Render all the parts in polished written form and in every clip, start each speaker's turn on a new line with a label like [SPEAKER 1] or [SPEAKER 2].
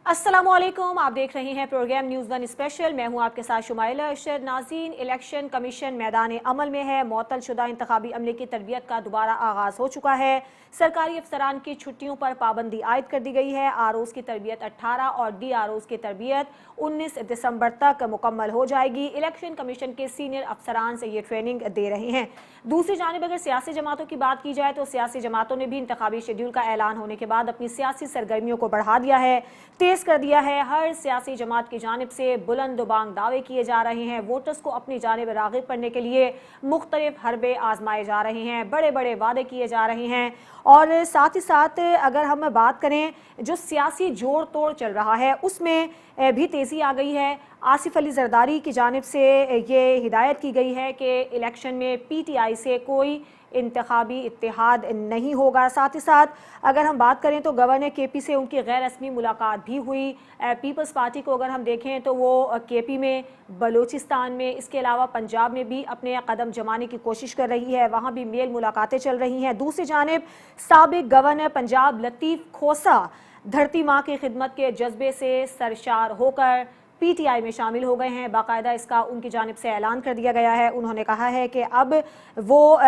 [SPEAKER 1] अस्सलामुअलैकुम, आप देख रहे हैं प्रोग्राम न्यूज़ वन स्पेशल। मैं हूं आपके साथ शुमाइला अरशद। नाज़रीन, इलेक्शन कमीशन मैदान अमल में है। मुअत्तल शुदा इंतखाबी अमले की तरबियत का दोबारा आगाज़ हो चुका है। सरकारी अफसरान की छुट्टियों पर पाबंदी आयद कर दी गई है। आरओज़ की तरबियत 18 और DROज़ की तरबियत 19 दिसंबर तक मुकम्मल हो जाएगी। इलेक्शन कमीशन के सीनियर अफसरान से ये ट्रेनिंग दे रहे हैं। दूसरी जानिब अगर सियासी जमातों की बात की जाए तो सियासी जमातों ने भी इंतखाबी शेड्यूल का ऐलान होने के बाद अपनी सियासी सरगर्मियों को बढ़ा दिया है, तेज कर दिया है। हर सियासी जमात की जानिब से बुलंद बांग दावे किए जा रहे हैं। वोटर्स को अपनी जानिब राग़िब करने के लिए मुख्तलिफ हरबे आजमाए जा रहे हैं, बड़े बड़े वादे किए जा रहे हैं। और साथ ही साथ अगर हम बात करें जो सियासी जोड़ तोड़ चल रहा है उसमें भी तेज़ी आ गई है। आसिफ अली जरदारी की जानिब से ये हिदायत की गई है कि इलेक्शन में PTI से कोई इंतखाबी इत्तेहाद नहीं होगा। साथ ही साथ अगर हम बात करें तो गवर्नर KP से उनकी गैर रस्मी मुलाकात भी हुई। पीपल्स पार्टी को अगर हम देखें तो वो KP में, बलूचिस्तान में, इसके अलावा पंजाब में भी अपने कदम जमाने की कोशिश कर रही है। वहाँ भी मेल मुलाकातें चल रही हैं। दूसरी जानिब साबिक गवर्नर पंजाब लतीफ़ खोसा धरती माँ की खिदमत के जज्बे से सरशार होकर PTI में शामिल हो गए हैं। बाकायदा इसका उनकी जानिब से ऐलान कर दिया गया है। उन्होंने कहा है कि अब वो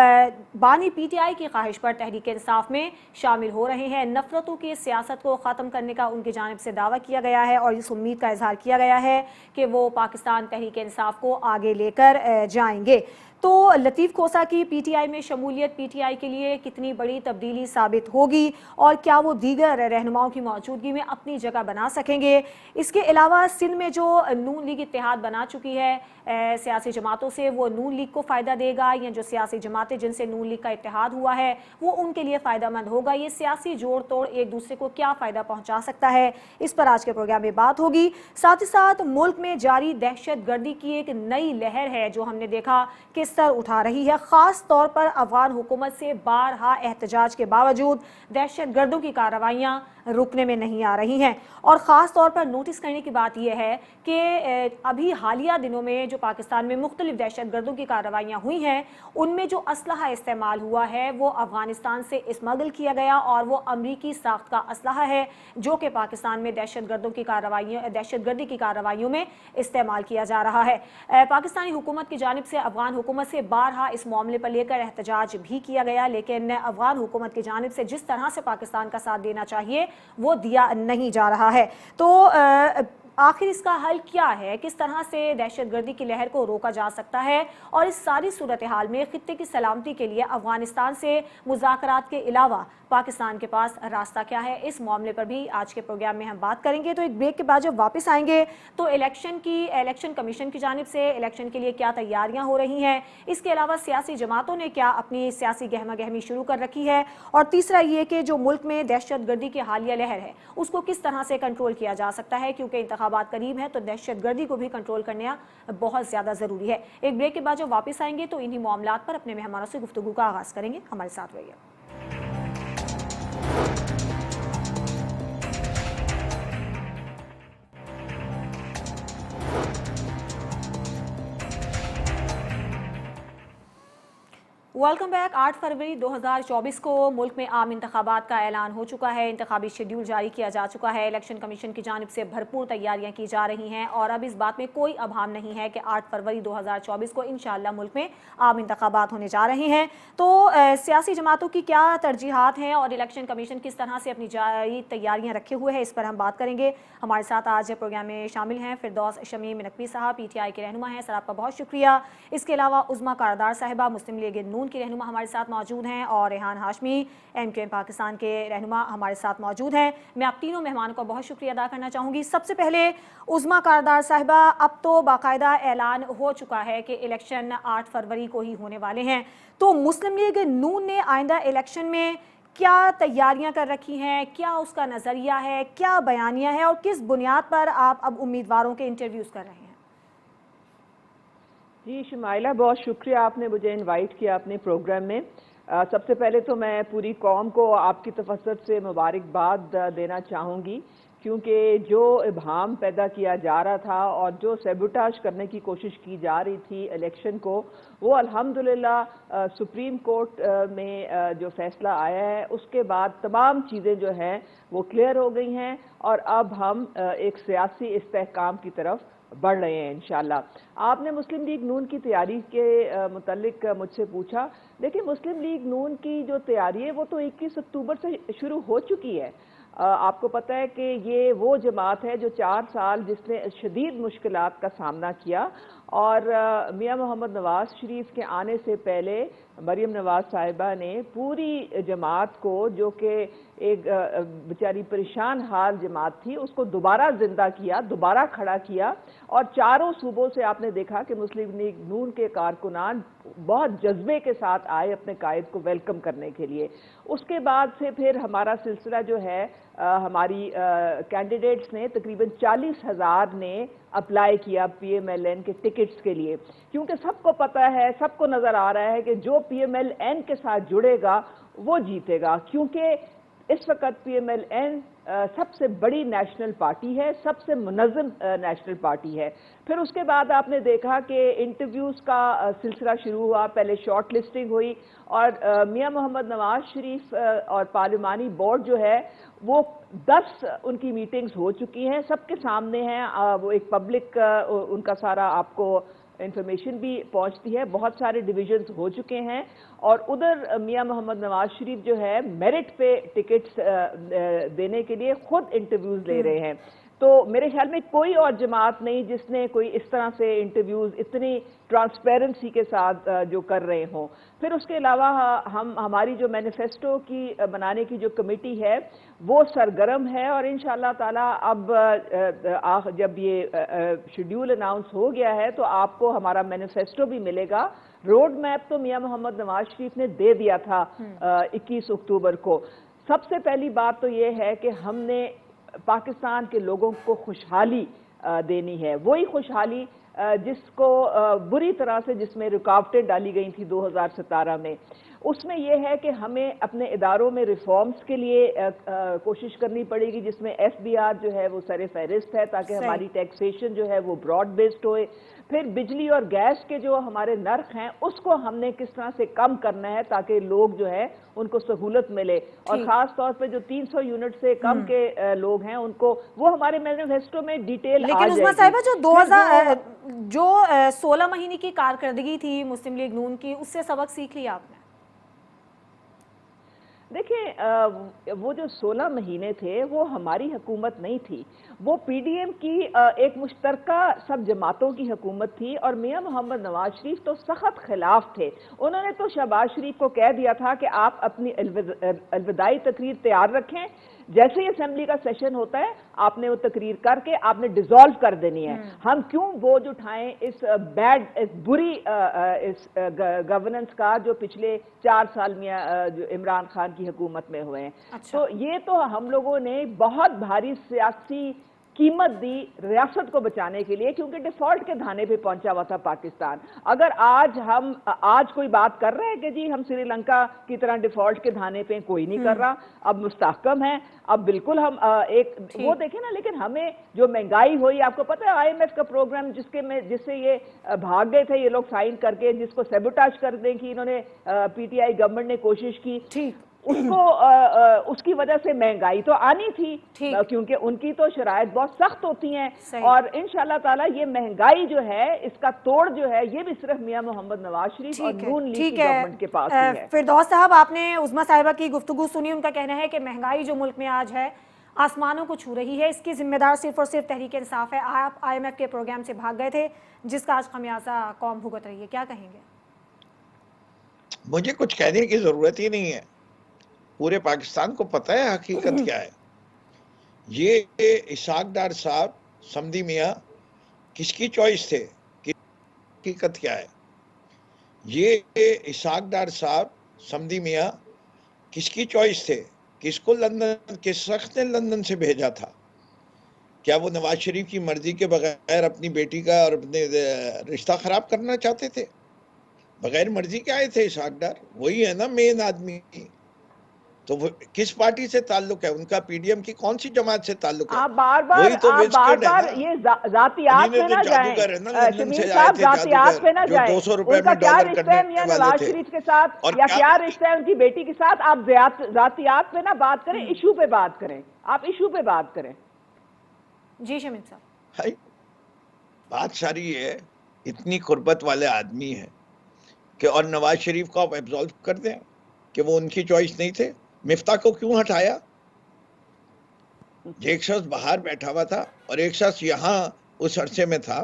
[SPEAKER 1] बानी PTI की ख्वाहिश पर तहरीक इंसाफ में शामिल हो रहे हैं। नफरतों की सियासत को ख़त्म करने का उनकी जानिब से दावा किया गया है और इस उम्मीद का इजहार किया गया है कि वो पाकिस्तान तहरीक इंसाफ को आगे लेकर जाएंगे। तो लतीफ़ खोसा की PTI में शमूलियत PTI के लिए कितनी बड़ी तब्दीली साबित होगी और क्या वो दीगर रहनुमाओं की मौजूदगी में अपनी जगह बना सकेंगे। इसके अलावा सिंध में जो नून लीग इत्तेहाद बना चुकी है सियासी जमातों से, वो नून लीग को फ़ायदा देगा या जो सियासी जमातें जिनसे नून लीग का इत्तेहाद हुआ है वो उनके लिए फ़ायदा मंद होगा। ये सियासी जोड़ तोड़ एक दूसरे को क्या फ़ायदा पहुँचा सकता है, इस पर आज के प्रोग्राम में बात होगी। साथ ही साथ मुल्क में जारी दहशत गर्दी की एक नई लहर है जो हमने देखा कि सर उठा रही है। ख़ास तौर पर अफगान हुकूमत से बारहा एहतजाज के बावजूद दहशत गर्दों की कार्रवाइयाँ रुकने में नहीं आ रही हैं। और ख़ास तौर पर नोटिस करने की बात यह है कि अभी हालिया दिनों में जो पाकिस्तान में मुख्तलिफ दहशत गर्दों की कार्रवाइयाँ हुई हैं उनमें जो असलहा इस्तेमाल हुआ है वो अफ़गानिस्तान से स्मगल किया गया और वो अमरीकी साख्त का असलहा है जो कि पाकिस्तान में दहशत गर्दी की कार्रवाइयों में इस्तेमाल किया जा रहा है। पाकिस्तानी हुकूमत की जानिब से अफ़गान हुकूमत से बारहा इस मामले पर लेकर एहतजाज भी किया गया, लेकिन अफ़गान हुकूमत की जानिब से जिस तरह से पाकिस्तान का साथ देना चाहिए वो दिया नहीं जा रहा है। तो आखिर इसका हल क्या है, किस तरह से दहशतगर्दी की लहर को रोका जा सकता है और इस सारी सूरत हाल में खित्ते की सलामती के लिए अफगानिस्तान से मुज़ाकरात के अलावा पाकिस्तान के पास रास्ता क्या है, इस मामले पर भी आज के प्रोग्राम में हम बात करेंगे। तो एक ब्रेक के बाद जब वापस आएंगे तो इलेक्शन कमीशन की जानिब से इलेक्शन के लिए क्या तैयारियां हो रही हैं, इसके अलावा सियासी जमातों ने क्या अपनी सियासी गहमा गहमी शुरू कर रखी है, और तीसरा ये कि जो मुल्क में दहशतगर्दी की हालिया लहर है उसको किस तरह से कंट्रोल किया जा सकता है, क्योंकि इंतखाबात करीब है तो दहशतगर्दी को भी कंट्रोल करना बहुत ज़्यादा ज़रूरी है। एक ब्रेक के बाद जब वापस आएंगे तो इन्हीं मामलात पर अपने मेहमानों से गुफ्तगू का आगाज़ करेंगे। हमारे साथ रहिए। Welcome back. 8 फरवरी 2024 को मुल्क में आम इंतखाबात का ऐलान हो चुका है। इंतखाबी शेड्यूल जारी किया जा चुका है। इलेक्शन कमीशन की जानिब से भरपूर तैयारियां की जा रही हैं और अब इस बात में कोई अभाम नहीं है कि 8 फरवरी 2024 को इंशाअल्लाह मुल्क में आम इंतखाबात होने जा रहे हैं। तो सियासी जमातों की क्या तरजीहात हैं और इलेक्शन कमीशन किस तरह से अपनी जारी तैयारियाँ रखे हुए हैं, इस पर हम बात करेंगे। हमारे साथ आज प्रोग्राम में शामिल हैं फिरदौस शमीम नकवी साहब, PTI के रहनुमा हैं, सर आपका बहुत शुक्रिया। इसके अलावा उज़्मा कारदार साहिबा मुस्लिम लीग नून की रहनुमा हमारे साथ मौजूद हैं और रेहान हाशमी MQM पाकिस्तान के रहनुमा हमारे साथ मौजूद हैं। मैं आप तीनों मेहमानों का बहुत शुक्रिया अदा करना चाहूँगी। सबसे पहले उज़्मा कारदार साहिबा, अब तो बाकायदा ऐलान हो चुका है कि इलेक्शन 8 फरवरी को ही होने वाले हैं, तो मुस्लिम लीग नून ने आइंदा इलेक्शन में क्या तैयारियां कर रखी हैं, क्या उसका नज़रिया है, क्या बयानिया है और किस बुनियाद पर आप अब उम्मीदवारों के इंटरव्यूज़ कर रहे हैं?
[SPEAKER 2] जी शुमाइला, बहुत शुक्रिया आपने मुझे इनवाइट किया अपने प्रोग्राम में। सबसे पहले तो मैं पूरी कौम को आपकी तफस्सुस से मुबारकबाद देना चाहूँगी کیونکہ جو ابہام پیدا کیا جا رہا تھا اور جو سیبوٹاج کرنے کی کوشش کی جا رہی تھی الیکشن کو، وہ الحمدللہ سپریم کورٹ میں جو فیصلہ آیا ہے اس کے بعد تمام چیزیں جو ہیں وہ کلیئر ہو گئی ہیں، اور اب ہم ایک سیاسی استحکام کی طرف بڑھ رہے ہیں انشاءاللہ۔ آپ نے مسلم لیگ نون کی تیاری کے متعلق مجھ سے پوچھا۔ دیکھیں، مسلم لیگ نون کی جو تیاری ہے وہ تو 21 اکتوبر سے شروع ہو چکی ہے۔ آپ کو پتہ ہے کہ یہ وہ جماعت ہے جو 4 سال جس نے شدید مشکلات کا سامنا کیا، اور میاں محمد نواز شریف کے آنے سے پہلے مریم نواز صاحبہ نے پوری جماعت کو، جو کہ ایک بیچاری پریشان حال جماعت تھی، اس کو دوبارہ زندہ کیا، دوبارہ کھڑا کیا، اور چاروں صوبوں سے آپ نے دیکھا کہ مسلم لیگ نون کے کارکنان بہت جذبے کے ساتھ آئے اپنے قائد کو ویلکم کرنے کے لیے۔ اس کے بعد سے پھر ہمارا سلسلہ جو ہے، ہماری کینڈیڈیٹس نے تقریباً 40,000 نے اپلائی کیا پی ایم ایل این کے ٹکٹس کے لیے، کیونکہ سب کو پتہ ہے، سب کو نظر آ رہا ہے کہ جو پی ایم ایل این کے ساتھ جڑے گا وہ جیتے گا، کیونکہ اس وقت پی ایم ایل این سب سے بڑی نیشنل پارٹی ہے، سب سے منظم نیشنل پارٹی ہے۔ پھر اس کے بعد آپ نے دیکھا کہ انٹرویوز کا سلسلہ شروع ہوا، پہلے شارٹ لسٹنگ ہوئی، اور میاں محمد نواز شریف اور پارلیمانی بورڈ جو ہے وہ 10 ان کی میٹنگز ہو چکی ہیں، سب کے سامنے ہیں، وہ ایک پبلک ان کا سارا آپ کو انفارمیشن بھی پہنچتی ہے، بہت سارے ڈویژنز ہو چکے ہیں، اور ادھر میاں محمد نواز شریف جو ہے میرٹ پہ ٹکٹس دینے کے لیے خود انٹرویوز لے رہے ہیں۔ تو میرے خیال میں کوئی اور جماعت نہیں جس نے کوئی اس طرح سے انٹرویوز اتنی ٹرانسپیرنسی کے ساتھ جو کر رہے ہوں۔ پھر اس کے علاوہ ہماری جو مینیفیسٹو کی بنانے کی جو کمیٹی ہے وہ سرگرم ہے، اور انشاءاللہ تعالی اب جب یہ شیڈیول اناؤنس ہو گیا ہے تو آپ کو ہمارا مینیفیسٹو بھی ملے گا۔ روڈ میپ تو میاں محمد نواز شریف نے دے دیا تھا 21 اکتوبر کو۔ سب سے پہلی بات تو یہ ہے کہ ہم نے پاکستان کے لوگوں کو خوشحالی دینی ہے، وہی خوشحالی جس کو بری طرح سے جس میں رکاوٹیں ڈالی گئی تھی 2017 میں۔ اس میں یہ ہے کہ ہمیں اپنے اداروں میں ریفارمز کے لیے کوشش کرنی پڑے گی، جس میں ایف بی آر جو ہے وہ سر فہرست ہے، تاکہ ہماری ٹیکسیشن جو ہے وہ براڈ بیسڈ ہوئے۔ پھر بجلی اور گیس کے جو ہمارے نرخ ہیں اس کو ہم نے کس طرح سے کم کرنا ہے تاکہ لوگ جو ہے ان کو سہولت ملے، اور خاص طور پہ جو 300 یونٹ سے کم کے لوگ ہیں ان کو، وہ ہمارے مینیفیسٹو میں ڈیٹیل آ جائے گی۔
[SPEAKER 1] لیکن عظمیٰ صاحبہ جو 16 مہینے کی کارکردگی تھی مسلم لیگ نون کی، اس سے سبق سیکھ لیا آپ نے؟
[SPEAKER 2] دیکھیں، وہ جو 16 مہینے تھے وہ ہماری حکومت نہیں تھی، وہ پی ڈی ایم کی ایک مشترکہ سب جماعتوں کی حکومت تھی، اور میاں محمد نواز شریف تو سخت خلاف تھے۔ انہوں نے تو شہباز شریف کو کہہ دیا تھا کہ آپ اپنی الوداعی تقریر تیار رکھیں، جیسے ہی اسمبلی کا سیشن ہوتا ہے آپ نے وہ تقریر کر کے آپ نے ڈیزالو کر دینی ہے۔ ہم کیوں بوجھ اٹھائیں اس بری گورننس کا جو پچھلے 4 سال میں جو عمران خان کی حکومت میں ہوئے ہیں۔ تو یہ تو ہم لوگوں نے بہت بھاری سیاسی قیمت دی ریاست کو بچانے کے لیے، کیونکہ ڈیفالٹ کے دھانے پہ پہنچا ہوا تھا پاکستان۔ اگر آج کوئی بات کر رہے ہیں کہ جی ہم سری لنکا کی طرح ڈیفالٹ کے دھانے پہ، کوئی نہیں کر رہا، اب مستحکم ہے، اب بالکل ہم ایک وہ دیکھیں نا۔ لیکن ہمیں جو مہنگائی ہوئی، آپ کو پتہ ہے آئی ایم ایف کا پروگرام جس سے یہ بھاگ گئے تھے یہ لوگ سائن کر کے، جس کو سیبوٹاج کرنے کی انہوں نے پی ٹی آئی گورنمنٹ نے کوشش کی، اس کی وجہ سے مہنگائی تو آنی تھی، کیونکہ ان کی تو شرائط بہت سخت ہوتی ہیں، اور انشاءاللہ تعالی یہ مہنگائی جو ہے اس کا توڑ جو ہے یہ بھی صرف میاں محمد نواز شریف اور نون لیگ کی گورنمنٹ کے پاس ہی ہے۔
[SPEAKER 1] فردوس صاحب، آپ نے عظمیٰ صاحبہ کی گفتگو سنی، ان کا کہنا ہے کہ مہنگائی جو ملک میں آج ہے آسمانوں کو چھو رہی ہے، اس کی ذمہ دار صرف اور صرف تحریک انصاف ہے۔ آپ آئی ایم ایف کے پروگرام سے بھاگ گئے تھے جس کا آج خمیازہ قوم بھگت رہی ہے، کیا کہیں گے؟
[SPEAKER 3] مجھے کچھ کہنے کی ضرورت ہی نہیں ہے، پورے پاکستان کو پتہ ہے حقیقت کیا ہے۔ یہ اسحاق ڈار صاحب سمدھی میاں کس کی چوائس تھے؟ حقیقت کیا ہے؟ یہ اسحاق ڈار صاحب سمدھی میاں کس کی چوائس تھے؟ کس کو کس شخص نے لندن سے بھیجا تھا؟ کیا وہ نواز شریف کی مرضی کے بغیر اپنی بیٹی کا اور اپنے رشتہ خراب کرنا چاہتے تھے؟ بغیر مرضی کے آئے تھے اسحاق ڈار، وہی ہے نا مین آدمی۔ تو وہ کس پارٹی سے تعلق ہے ان کا؟ پی ڈی ایم کی کون سی جماعت سے تعلق ہے؟
[SPEAKER 2] آپ بار بار
[SPEAKER 3] وہی تو وزٹڈ ہے نا،
[SPEAKER 2] یہ
[SPEAKER 3] انہی
[SPEAKER 2] ذاتیات
[SPEAKER 3] نے
[SPEAKER 2] پہ
[SPEAKER 3] تو
[SPEAKER 2] نہ جائیں
[SPEAKER 3] جادوگر ہے نا، لندن
[SPEAKER 2] شمیم
[SPEAKER 3] سے آئے
[SPEAKER 2] صاحب،
[SPEAKER 3] تھے
[SPEAKER 2] ذاتیات
[SPEAKER 3] جادوگر
[SPEAKER 2] پہ نہ
[SPEAKER 3] جو
[SPEAKER 2] جائیں.
[SPEAKER 3] 200 روپے
[SPEAKER 2] ان کا
[SPEAKER 3] میں
[SPEAKER 2] کیا
[SPEAKER 3] ڈالر
[SPEAKER 2] رشتہ
[SPEAKER 3] کرنے
[SPEAKER 2] ہے میاں
[SPEAKER 3] والے
[SPEAKER 2] نواز
[SPEAKER 3] تھے.
[SPEAKER 2] شریف کے ساتھ،
[SPEAKER 3] اور
[SPEAKER 2] یا کیا رشتہ ہے ان کی بیٹی کے ساتھ؟ آپ ذاتیات پہ نہ بات کریں، ایشو پہ بات کریں. آپ ایشو پہ بات کریں.
[SPEAKER 1] جی شمیم صاحب.
[SPEAKER 3] بھائی بات ساری یہ ہے، اتنی قربت والے آدمی ہیں کہ اور نواز شریف کو آپ ایبزالو کر دیں کہ وہ ان کی چوائس نہیں تھے. مفتاح کو کیوں ہٹایا؟ ایک شخص باہر بیٹھا ہوا تھا اور ایک شخص یہاں اس عرصے میں تھا.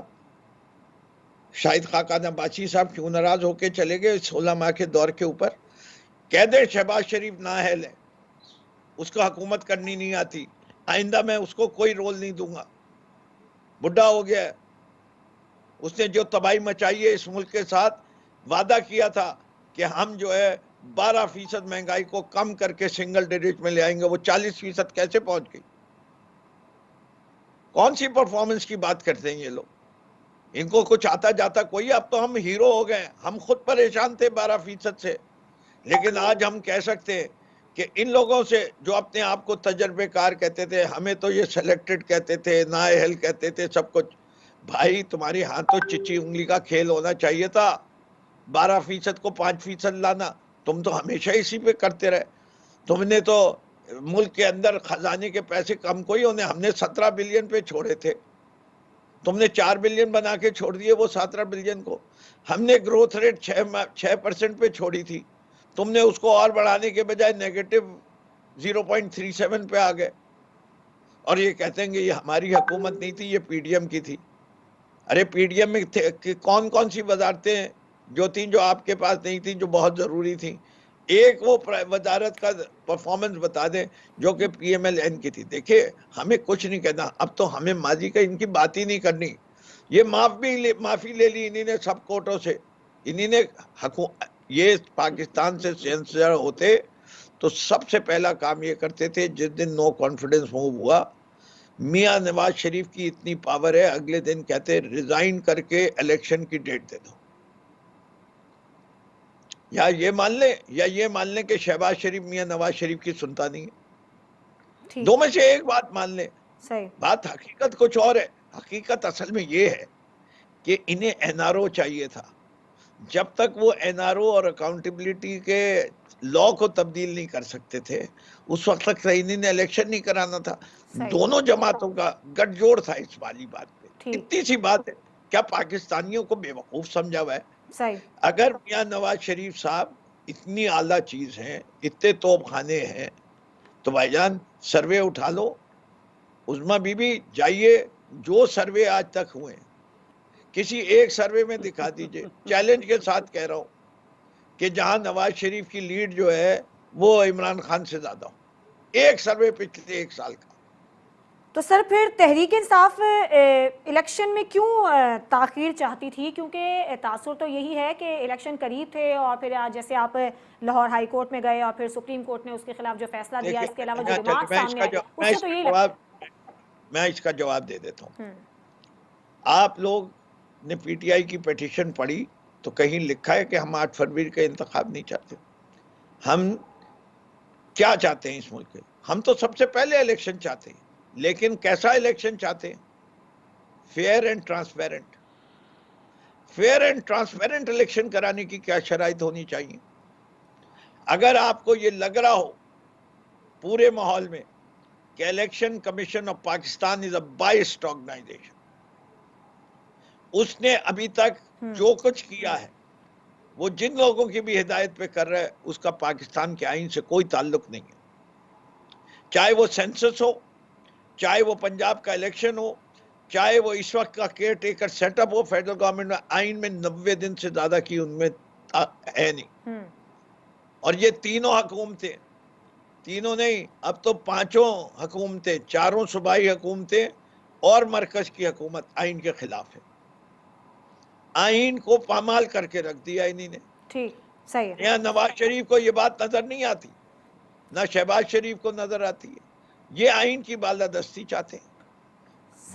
[SPEAKER 3] شاہد خاقان عباسی صاحب کیوں ناراض ہو کے چلے گئے 16 ماہ کے دور کے اوپر؟ کہہ دے شہباز شریف نااہل ہے، اس کو حکومت کرنی نہیں آتی، آئندہ میں اس کو کوئی رول نہیں دوں گا، بڈھا ہو گیا ہے، اس نے جو تباہی مچائی ہے اس ملک کے ساتھ. وعدہ کیا تھا کہ ہم جو ہے 12% مہنگائی کو کم کر کے سنگل ڈیجٹ میں لے آئیں گے، وہ 40% کیسے پہنچ گئی؟ کون سی پرفارمنس کی بات کرتے ہیں یہ لوگ؟ ان کو کچھ آتا جاتا کوئی؟ اب تو ہم ہیرو ہو گئے. ہم خود پریشان تھے 12% سے، لیکن آج ہم کہہ سکتے ہیں کہ ان لوگوں سے جو اپنے آپ کو تجربے کار کہتے تھے، ہمیں تو یہ سلیکٹڈ کہتے تھے، نااہل کہتے تھے، سب کچھ. بھائی تمہاری ہاتھ تو چچی انگلی کا کھیل ہونا چاہیے تھا. 12% کو 5% لانا، تم تو ہمیشہ اسی پہ کرتے رہے. تم نے تو ملک کے اندر خزانے کے پیسے کم کوئی ہونے، ہم نے 17 بلین پہ چھوڑے تھے، تم نے 4 بلین بنا کے چھوڑ دیے وہ 17 بلین کو. ہم نے گروتھ ریٹ 6% پہ چھوڑی تھی، تم نے اس کو اور بڑھانے کے بجائے نیگیٹو 0.37 پہ آ گئے. اور یہ کہتے ہیں کہ یہ ہماری حکومت نہیں تھی، یہ پی ڈی ایم کی تھی. ارے پی ڈی ایم میں کون کون سی وزارتیں جو تھیں جو آپ کے پاس نہیں تھیں، جو بہت ضروری تھیں؟ ایک وہ وزارت کا پرفارمنس بتا دیں جو کہ پی ایم ایل این کی تھی. دیکھیں ہمیں کچھ نہیں کہنا، اب تو ہمیں ماضی کا ان کی بات ہی نہیں کرنی. یہ معافی لے لی انہی نے سب کورٹوں سے. انہی نے یہ پاکستان سے سینسر ہوتے تو سب سے پہلا کام یہ کرتے تھے، جس دن نو کانفیڈنس موو ہوا، میاں نواز شریف کی اتنی پاور ہے، اگلے دن کہتے ریزائن کر کے الیکشن کی ڈیٹ دے دو. یا یہ مان لیں کہ شہباز شریف میاں نواز شریف کی سنتا نہیں ہے. دو میں سے ایک بات مان لیں.
[SPEAKER 1] صحیح.
[SPEAKER 3] بات حقیقت کچھ اور ہے. حقیقت اصل میں یہ ہے کہ انہیں این آر او چاہیے تھا. جب تک وہ این آر او اور اکاؤنٹیبلٹی کے لا کو تبدیل نہیں کر سکتے تھے، اس وقت تک انہیں نے الیکشن نہیں کرانا تھا. دونوں جماعتوں کا گٹھ جوڑ تھا اس والی بات پہ. اتنی سی بات ہے. کیا پاکستانیوں کو بے وقوف سمجھا ہوا ہے؟
[SPEAKER 1] صحیح.
[SPEAKER 3] اگر میاں نواز شریف صاحب اتنی اعلیٰ چیز ہیں، اتنے توپ خانے ہیں، تو بھائی جان سروے اٹھا لو. عظمیٰ بی بی جائیے، جو سروے آج تک ہوئے ہیں کسی ایک سروے میں دکھا دیجئے. چیلنج کے ساتھ کہہ رہا ہوں کہ جہاں نواز شریف کی لیڈ جو ہے وہ عمران خان سے زیادہ ہو. ایک سروے پچھلے 1 سال کا.
[SPEAKER 1] تو سر پھر تحریک انصاف الیکشن میں کیوں تاخیر چاہتی تھی؟ کیونکہ تاثر تو یہی ہے کہ الیکشن قریب تھے، اور پھر جیسے آپ لاہور ہائی کورٹ میں گئے اور پھر سپریم کورٹ نے اس کے خلاف جو فیصلہ دیا، اس کے علاوہ جو ریمارک سامنے آئے، اس سے تو یہی لگتا ہے.
[SPEAKER 3] میں اس کا جواب دے دیتا ہوں. آپ لوگ نے پی ٹی آئی کی پیٹیشن پڑھی تو کہیں لکھا ہے کہ ہم 8 فروری کا انتخاب نہیں چاہتے. ہم کیا چاہتے ہیں اس ملک میں؟ ہم تو سب سے پہلے الیکشن چاہتے ہیں، لیکن کیسا الیکشن چاہتے ہیں؟ Fair and transparent. Fair and transparent election کرانے کی کیا شرائط ہونی چاہیے؟ اگر آپ کو یہ لگ رہا ہو پورے ماحول میں کہ election commission of Pakistan is a biased organisation, اس نے ابھی تک جو کچھ کیا ہے وہ جن لوگوں کی بھی ہدایت پہ کر رہا ہے، اس کا پاکستان کے آئین سے کوئی تعلق نہیں ہے. چاہے وہ سینسس ہو، چاہے وہ پنجاب کا الیکشن ہو، چاہے وہ اس وقت کا کیئر ٹیکر سیٹ اپ ہو فیڈرل گورنمنٹ میں، آئین میں 90 دن سے زیادہ کی ان میں ہے نہیں. اور یہ تینوں حکومتیں، تینوں نہیں اب تو 5 حکومتیں، 4 صوبائی حکومتیں اور مرکز کی حکومت آئین کے خلاف ہے. آئین کو پامال کر کے رکھ دیا انہی نے.
[SPEAKER 1] ٹھیک، صحیح ہے.
[SPEAKER 3] یہاں نواز شریف کو یہ بات نظر نہیں آتی، نہ شہباز شریف کو نظر آتی ہے. یہ آئین کی بالادستی چاہتے ہیں.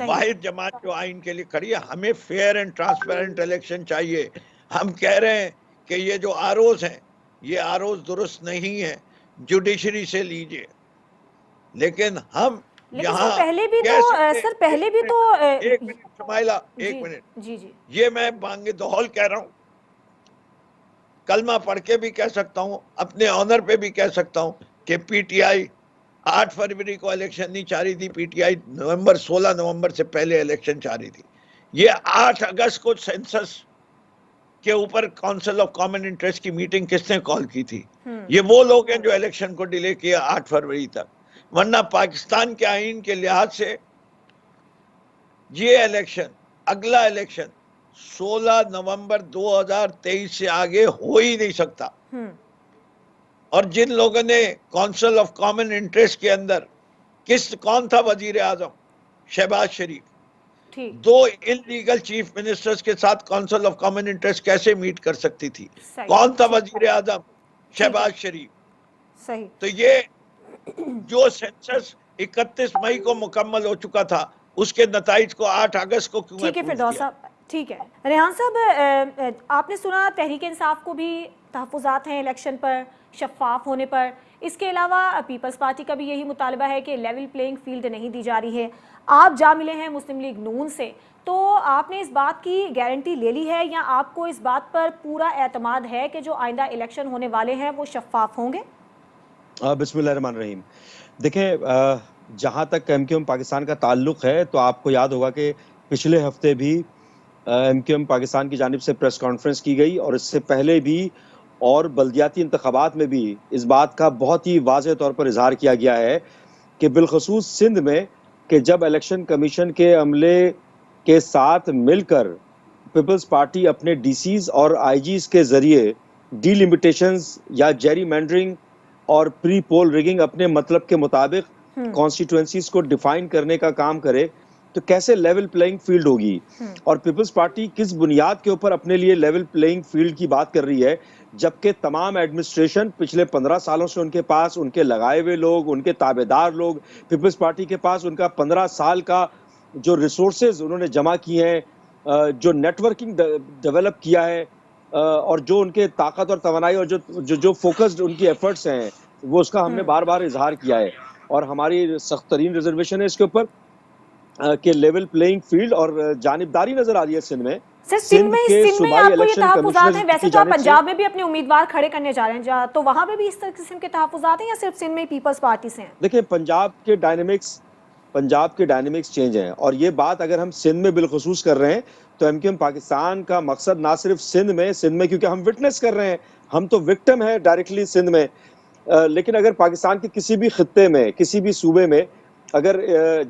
[SPEAKER 3] واحد جماعت جو آئین کے لیے کھڑی ہے. ہمیں فیئر اینڈ ٹرانسپیرنٹ الیکشن چاہیے. ہم کہہ رہے ہیں کہ یہ جو آروز ہیں، یہ آروز درست نہیں ہیں. जुडिशरी से लीजिए, लेकिन हम
[SPEAKER 1] लेकिन
[SPEAKER 3] यहाँ
[SPEAKER 1] सर पहले भी
[SPEAKER 3] कह
[SPEAKER 1] तो
[SPEAKER 3] सकते
[SPEAKER 1] सर पहले भी तो
[SPEAKER 3] एक मिनट समाइला, एक
[SPEAKER 1] जी
[SPEAKER 3] मिनट,
[SPEAKER 1] जी जी
[SPEAKER 3] ये मैं बांगे दौल कह रहा हूँ, कलमा पढ़ के भी कह सकता हूँ, अपने ऑनर पे भी कह सकता हूँ कि पीटीआई 8 फरवरी को इलेक्शन नहीं चाह रही थी, पीटीआई 16 नवंबर से पहले इलेक्शन चाह रही थी। ये 8 अगस्त को सेंसस के ऊपर काउंसिल ऑफ कॉमन इंटरेस्ट की मीटिंग किसने कॉल की थी? ये वो लोग हैं जो इलेक्शन को डिले किया 8 फरवरी तक, वरना पाकिस्तान के आईन के लिहाज से ये इलेक्शन, अगला इलेक्शन 16 नवंबर 2023 से आगे हो ही नहीं सकता। और जिन लोगों ने काउंसिल ऑफ कॉमन इंटरेस्ट के अंदर कौन था वजीर आजम? शहबाज शरीफ।
[SPEAKER 1] ठीक
[SPEAKER 3] 2 इलीगल चीफ मिनिस्टर्स के साथ काउंसिल ऑफ कॉमन इंटरेस्ट कैसे मीट कर सकती थी?
[SPEAKER 1] सही
[SPEAKER 3] कौन था वजीर आजम? शहबाज शरीफ।
[SPEAKER 1] सही
[SPEAKER 3] तो ये जो सेंसस 31 मई को मुकम्मल हो चुका था, उसके नताइज को 8 अगस्त को क्यों
[SPEAKER 1] ठीक है
[SPEAKER 3] अप्रूव
[SPEAKER 1] फिरदौस
[SPEAKER 3] किया?
[SPEAKER 1] साहब, ठीक है। रेहान साहब, आपने सुना तहरीक इंसाफ को भी तहफ़्फ़ुज़ात हैं इलेक्शन पर शफाफ होने पर, इसके अलावा पीपल्स पार्टी का भी यही मुतालबा है कि लेवल प्लेइंग फील्ड नहीं दी जा रही है। आप जा मिले हैं मुस्लिम लीग नून से, तो आपने इस बात की गारंटी ले ली है या आपको इस बात पर पूरा एतमाद है कि जो आइंदा इलेक्शन होने वाले हैं वो शफाफ होंगे?
[SPEAKER 4] बिस्मिल्लाहिर्रहमानिर्रहीम। देखें, जहाँ तक एमक्यूएम पाकिस्तान का ताल्लुक़ है तो आपको याद होगा कि पिछले हफ्ते भी एमक्यूएम पाकिस्तान की जानिब से प्रेस कॉन्फ्रेंस की गई और इससे पहले भी और बल्दियाती इंतखाबात में भी इस बात का बहुत ही वाज़ेह तौर पर इजहार किया गया है कि बिलखसूस सिंध में कि जब इलेक्शन कमीशन के अमले के साथ मिलकर पीपल्स पार्टी अपने डीसीज और आईजीज के ज़रिए डीलिमिटेशंस या जेरी मैंडरिंग और प्री पोल रिगिंग अपने मतलब के मुताबिक कॉन्स्टिट्यूएंसीज को डिफाइन करने का काम करे, तो कैसे लेवल प्लेइंग फील्ड होगी? और पीपल्स पार्टी किस बुनियाद के ऊपर अपने लिए लेवल प्लेइंग फील्ड की बात कर रही है, जबकि तमाम एडमिनिस्ट्रेशन पिछले 15 सालों से उनके पास उनके लगाए हुए लोग, उनके ताबेदार लोग, पीपल्स पार्टी के पास उनका 15 साल का जो रिसोर्सेज उन्होंने जमा किए हैं, जो नेटवर्किंग डेवलप किया है, और जो उनके ताकत और तवानाई और जो फोकस्ड उनकी एफर्ट्स हैं, वो उसका हमने बार बार इजहार किया है। और हमारी सख्त तरीन रिजर्वेशन है इसके ऊपर कि लेवल प्लेइंग फील्ड और जानिबदारी नजर आ रही है सिंध में।
[SPEAKER 1] सर सिंध में आपको ये तहफ़्फ़ुज़ात हैं, वैसे तो आप पंजाब में भी अपने उम्मीदवार खड़े करने जा रहे हैं, तो वहाँ पे भी इस किस्म के तहफ़्फ़ुज़ात हैं या सिर्फ सिंध में पीपल्स पार्टी से हैं?
[SPEAKER 4] देखिए, पंजाब के डायनेमिक्स चेंज हैं, और ये बात अगर हम सिंध में बिलखुसूस कर रहे हैं तो एमक्यूएम पाकिस्तान का मकसद ना सिर्फ सिंध में क्योंकि हम विटनेस कर रहे हैं, हम तो विक्टिम है डायरेक्टली सिंध में, लेकिन अगर पाकिस्तान के किसी भी खित्ते में, किसी भी सूबे में अगर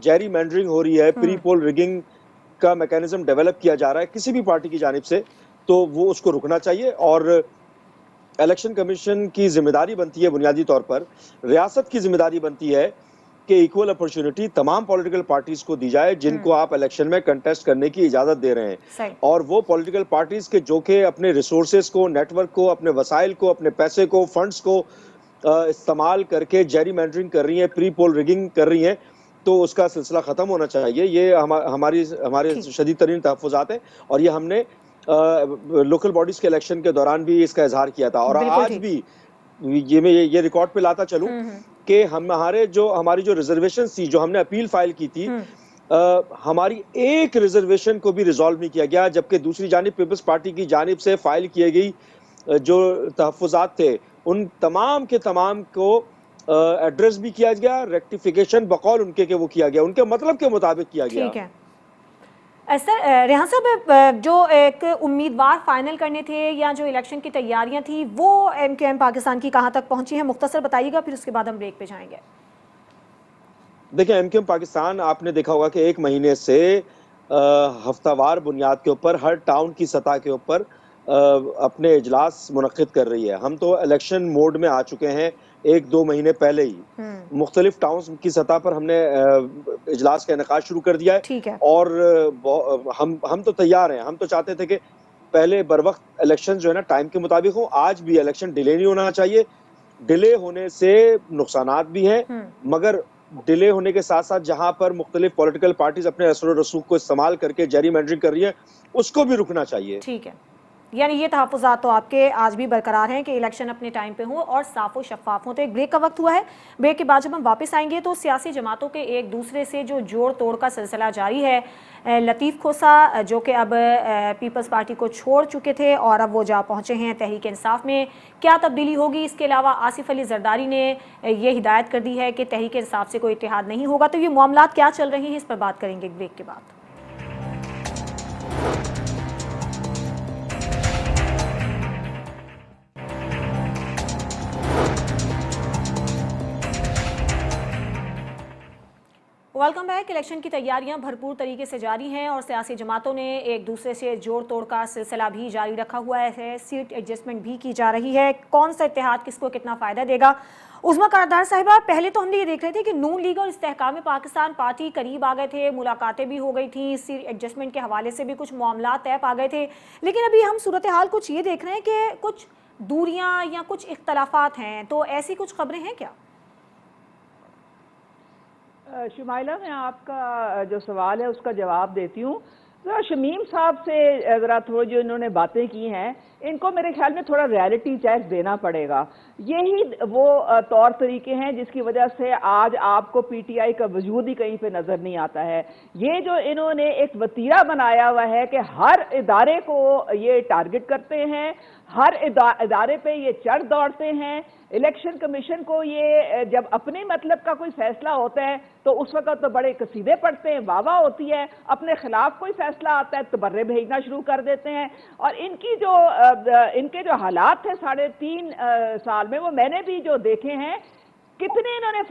[SPEAKER 4] जेरी मैंडरिंग हो रही है, प्री पोल रिगिंग का मैकेनिज्म डेवलप किया जा रहा है किसी भी पार्टी की जानिब से, तो वो उसको रुकना चाहिए। और इलेक्शन कमीशन की जिम्मेदारी बनती है, बुनियादी तौर पर रियासत की जिम्मेदारी बनती है कि इक्वल अपॉर्चुनिटी तमाम पॉलिटिकल पार्टीज को दी जाए जिनको आप इलेक्शन में कंटेस्ट करने की इजाजत दे रहे हैं, और वो पॉलिटिकल पार्टीज के जो कि अपने रिसोर्सेज को, नेटवर्क को, अपने वसाइल को, अपने पैसे को, फंड्स को इस्तेमाल करके जेरी मैंडरिंग कर रही हैं, प्री पोल रिगिंग कर रही हैं, तो उसका सिलसिला ख़त्म होना चाहिए। ये हमारे शदीद तरीन तहफ़्फ़ुज़ात हैं, और ये हमने लोकल बॉडीज़ के इलेक्शन के दौरान भी इसका इजहार किया था। और आज भी ये रिकॉर्ड पे लाता चलूँ कि हमारी जो रिजर्वेशन थी, जो हमने अपील फाइल की थी, हमारी एक रिजर्वेशन को भी रिजॉल्व नहीं किया गया, जबकि दूसरी जानिब पीपल्स पार्टी की जानिब से फाइल किए गई जो तहफ़्फ़ुज़ात थे उन तमाम के तमाम को एड्रेस भी किया गया, रेक्टिफिकेशन बकौल उनके के वो किया गया, उनके मतलब के मुताबिक किया गया।
[SPEAKER 1] ठीक है सर, रेहान साहब, जो एक उम्मीदवार फाइनल करने थे या जो इलेक्शन की तैयारियां थी वो एमक्यूएम पाकिस्तान की कहां तक पहुंची है, मुख्तसर बताइएगा, फिर उसके बाद हम ब्रेक पे जाएंगे।
[SPEAKER 4] देखिए, एमक्यूएम पाकिस्तान आपने देखा होगा कि 1 महीने से हफ्तावार बुनियाद के ऊपर हर टाउन की सतह के ऊपर अपने इजलास मुनक्किद कर रही है। हम तो इलेक्शन मोड में आ चुके हैं 1-2 महीने पहले ही। मुख्तलिफ टाउन्स की सतह पर हमने इजलास का इनेकाद शुरू कर दिया है।
[SPEAKER 1] ठीक है।
[SPEAKER 4] और हम तो तैयार हैं। हम तो चाहते थे कि पहले बर वक्त इलेक्शन जो है ना टाइम के मुताबिक हो। आज भी इलेक्शन डिले नहीं होना चाहिए। डिले होने से नुकसानात भी हैं, मगर डिले होने के साथ साथ जहां पर मुख्तलिफ पॉलिटिकल पार्टीज अपने असर और रसूख को इस्तेमाल करके जेरी मैंडरिंग कर रही है, उसको भी रुकना चाहिए।
[SPEAKER 1] ठीक है, यानी ये तहफ़्फ़ुज़ात तो आपके आज भी बरकरार हैं कि इलेक्शन अपने टाइम पे हों और साफ़ व शफ़ाफ हों। तो एक ब्रेक का वक्त हुआ है, ब्रेक के बाद जब हम वापस आएंगे तो सियासी जमातों के एक दूसरे से जो जोड़ तोड़ का सिलसिला जारी है, लतीफ़ खोसा जो कि अब पीपल्स पार्टी को छोड़ चुके थे और अब वो जा पहुँचे हैं तहरीक इंसाफ में, क्या तब्दीली होगी? इसके अलावा आसिफ अली जरदारी ने ये हिदायत कर दी है कि तहरीक इंसाफ से कोई इत्तेहाद नहीं होगा। तो ये मामलात क्या चल रहे हैं, इस पर बात करेंगे एक ब्रेक के बाद। Welcome back. इलेक्शन की तैयारियां भरपूर तरीके से जारी हैं और सियासी जमातों ने एक दूसरे से जोड़ तोड़ का सिलसिला भी जारी रखा हुआ है। सीट एडजस्टमेंट भी की जा रही है। कौन सा इत्तेहाद किसको कितना फ़ायदा देगा? उज़्मा कारदार साहिबा, पहले तो हमने ये देख रहे थे कि नून लीग और इस्तेहकाम पाकिस्तान पार्टी करीब आ गए थे, मुलाकातें भी हो गई थी, सीट एडजस्टमेंट के हवाले से भी कुछ मामला तय पा गए थे, लेकिन अभी हम सूरत हाल कुछ ये देख रहे हैं कि कुछ दूरियाँ या कुछ इख्तलाफात हैं। तो ऐसी कुछ खबरें हैं क्या?
[SPEAKER 2] शुमाइला, मैं आपका जो सवाल है उसका जवाब देती हूँ। ज़रा शमीम साहब से ज़रा थोड़ी जो इन्होंने बातें की हैं, इनको मेरे ख्याल में थोड़ा रियलिटी चेक देना पड़ेगा। यही वो तौर तरीके हैं जिसकी वजह से आज आपको पीटीआई का वजूद ही कहीं पे नज़र नहीं आता है। ये जो इन्होंने एक वतीरा बनाया हुआ है कि हर इदारे को ये टारगेट करते हैं, हर इदारे पे ये चढ़ दौड़ते हैं। इलेक्शन कमीशन को ये जब अपने मतलब का कोई फैसला होता है तो उस वक्त तो बड़े कसीदे पढ़ते हैं, वाह होती है, अपने खिलाफ कोई फैसला आता है तो बर्रे भेजना शुरू कर देते हैं। और इनके जो हालात थे 3.5 साल में, वो मैंने भी जो देखे हैं, कितने इन्होंने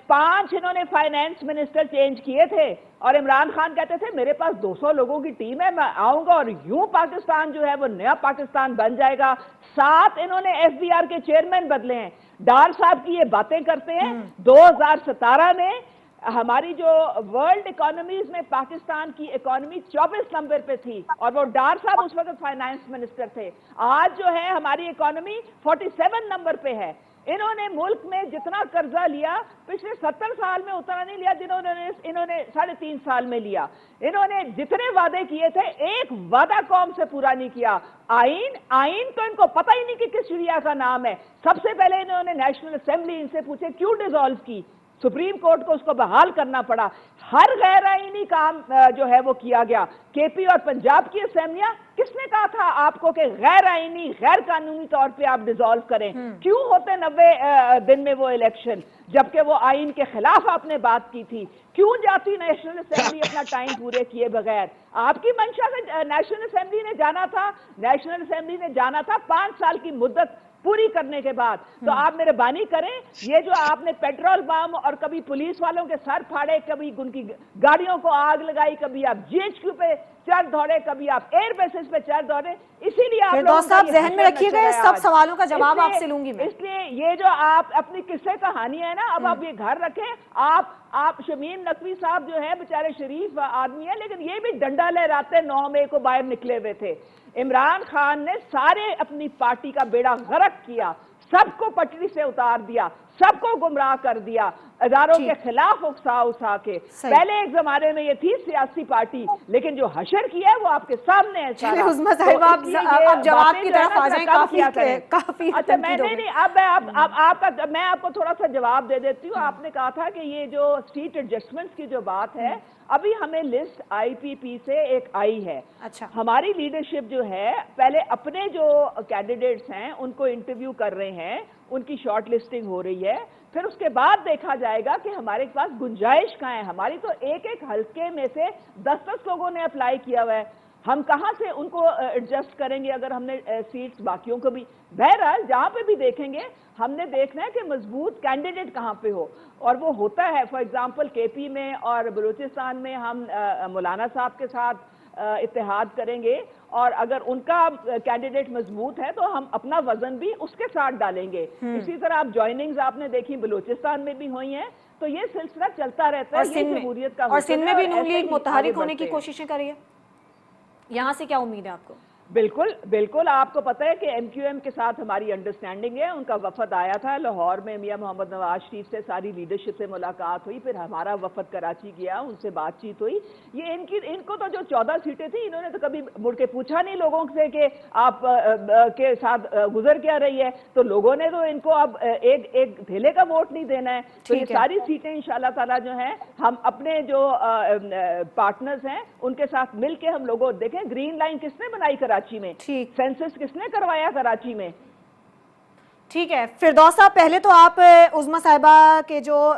[SPEAKER 2] पांच इन्होंने फाइनेंस मिनिस्टर चेंज किए थे और इमरान खान कहते थे मेरे पास 200 लोगों की टीम है, मैं आऊंगा और यूं पाकिस्तान जो है वो नया पाकिस्तान बन जाएगा। 7 इन्होंने एफबीआर के चेयरमैन बदले हैं। डार साहब की ये बातें करते हैं। 2017 में हमारी जो वर्ल्ड इकोनॉमीज में पाकिस्तान की इकोनॉमी 24 नंबर पे थी और वो डार साहब उस वक्त फाइनेंस मिनिस्टर थे। आज जो है हमारी इकोनॉमी 47 नंबर पे है। इन्होंने मुल्क में जितना कर्जा लिया पिछले 70 साल में उतना नहीं लिया जिन्होंने इन्होंने 3.5 साल में लिया। इन्होंने जितने वादे किए थे एक वादा कौम से पूरा नहीं किया। आइन तो इनको पता ही नहीं कि किस चिड़िया का नाम है। सबसे पहले इन्होंने नेशनल असेंबली इनसे पूछे क्यों डिसॉल्व की, सुप्रीम कोर्ट को उसको बहाल करना पड़ा। हर गैर आईनी काम जो है वो किया गया। केपी और पंजाब की असेंबलियां, किसने कहा था आपको कि गैर आईनी गैर कानूनी तौर पे आप डिसॉल्व करें? क्यों होते 90 दिन में वो इलेक्शन, जबकि वो आइन के खिलाफ आपने बात की थी? क्यों जाती नेशनल असेंबली अपना टाइम पूरे किए बगैर? आपकी मंशा से नेशनल असेंबली ने जाना था। नेशनल असेंबली ने जाना था 5 साल की मुद्दत पूरी करने के बाद। तो आप मेहरबानी करें, ये जो आपने पेट्रोल बम और कभी पुलिस वालों के सर फाड़े, कभी उनकी गाड़ियों को आग लगाई, कभी आप जीएचक्यू पे चढ़ दौड़े, कभी आप एयर बेसिस पे चढ़ दौड़े, इसीलिए आप
[SPEAKER 1] फिरदौस साहब जहन में रखिएगा, सब सवालों का जवाब आपसे लूंगी मैं।
[SPEAKER 2] इसलिए ये जो आप अपनी किस्से कहानी है ना, अब आप ये घर रखें। आप शमीम नकवी साहब जो है बेचारे शरीफ आदमी है, लेकिन ये भी डंडा लहराते 9 मई को बाहर निकले हुए थे। इमरान खान ने सारे अपनी पार्टी का बेड़ा गर्क किया, सबको पटरी से उतार दिया, सबको गुमराह कर दिया, इदारों के खिलाफ उकसा के। पहले एक जमाने में ये थी सियासी पार्टी, लेकिन जो हशर किया है वो आपके सामने है सारा।
[SPEAKER 1] उज़्मा साहिबा, आप जवाब की तरफ आ जाएं। काफी
[SPEAKER 2] अच्छा, मैं आपको थोड़ा सा जवाब दे देती हूँ। आपने कहा था कि ये जो सीट एडजस्टमेंट्स की जो बात है, अभी हमें लिस्ट आईपीपी से एक आई है।
[SPEAKER 1] अच्छा,
[SPEAKER 2] हमारी लीडरशिप जो है पहले अपने जो कैंडिडेट्स हैं उनको इंटरव्यू कर रहे हैं, उनकी शॉर्ट लिस्टिंग हो रही है, फिर उसके बाद देखा जाएगा कि हमारे पास गुंजाइश कहाँ है। हमारी तो एक हल्के में से 10-10 लोगों ने अप्लाई किया हुआ है, हम कहाँ से उनको एडजस्ट करेंगे अगर हमने सीट्स बाकियों को भी। बहरहाल जहाँ पे भी देखेंगे हमने देखना है कि मजबूत कैंडिडेट कहाँ पे हो, और वो होता है। फॉर एग्जांपल केपी में और बलूचिस्तान में हम मौलाना साहब के साथ इत्तेहाद करेंगे, और अगर उनका कैंडिडेट मजबूत है तो हम अपना वजन भी उसके साथ डालेंगे। इसी तरह आप ज्वाइनिंग्स आपने देखी बलूचिस्तान में भी हुई हैं, तो ये सिलसिला चलता रहता है। जमहूरियत का
[SPEAKER 1] और सिंध में भी नून लीग मुतहरिक होने की कोशिशें कर रही है, यहाँ से क्या उम्मीद है आपको?
[SPEAKER 2] بالکل بالکل آپ کو پتہ ہے کہ ایم کیو ایم کے ساتھ ہماری انڈرسٹینڈنگ ہے. ان کا وفد آیا تھا لاہور میں, میاں محمد نواز شریف سے ساری لیڈرشپ سے ملاقات ہوئی, پھر ہمارا وفد کراچی گیا, ان سے بات چیت ہوئی. یہ ان کو تو جو 14 سیٹیں تھیں, انہوں نے تو کبھی مڑ کے پوچھا نہیں لوگوں سے کہ آپ کے ساتھ گزر کیا رہی ہے. تو لوگوں نے تو ان کو اب ایک دھیلے کا ووٹ نہیں دینا ہے. تو یہ ساری سیٹیں انشاءاللہ تعالیٰ جو ہیں ہم اپنے جو پارٹنرز ہیں ان کے ساتھ مل کے ہم لوگوں دیکھیں. گرین لائن کس نے بنائی کراچی میں, سینسس کس نے کروایا کراچی میں.
[SPEAKER 1] ٹھیک ہے فردوس صاحب, پہلے تو آپ عظمیٰ صاحبہ کے جو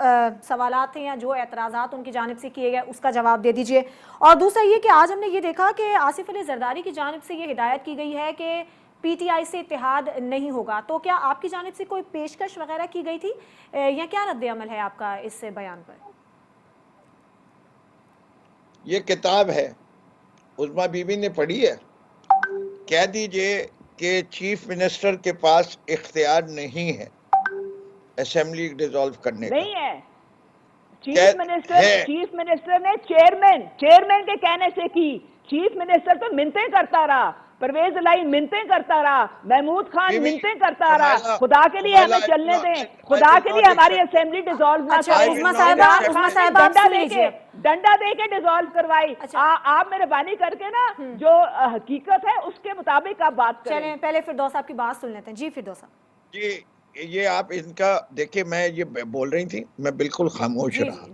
[SPEAKER 1] سوالات تھے یا جو اعتراضات ان کی جانب سے کیے گئے اس کا جواب دے دیجئے. اور دوسرا یہ کہ آج ہم نے یہ دیکھا کہ آصف علی زرداری کی جانب سے یہ ہدایت کی گئی ہے کہ پی ٹی آئی سے اتحاد نہیں ہوگا, تو کیا آپ کی جانب سے کوئی پیشکش وغیرہ کی گئی تھی یا کیا رد عمل ہے آپ کا اس بیان پر؟
[SPEAKER 3] یہ کتاب ہے, عظمیٰ بی بی نے پڑھی ہے. کہہ دیجئے کہ چیف منسٹر کے پاس اختیار نہیں ہے اسمبلی ڈیزالو کرنے کا.
[SPEAKER 2] نہیں ہے. چیف منسٹر نے چیئرمین کے کہنے سے کی. چیف منسٹر تو منتیں کرتا رہا, پرویز الہی منتیں کرتا رہا, محمود خان منتیں کرتا رہا. خدا کے لیے ہمیں چلنے دیں, خدا کے لیے ہماری اسمبلی ڈیزالو نہ کریں. ڈنڈا دے کے ڈیزالو کروائی. آپ مہربانی کر کے نا جو حقیقت ہے اس کے مطابق آپ بات کریں.
[SPEAKER 1] چلیں پہلے فردوس صاحب کی بات سن لیتے ہیں. جی فردوس صاحب.
[SPEAKER 3] جی یہ آپ ان کا دیکھیں, میں یہ بول رہی تھی, میں بالکل خاموش رہا.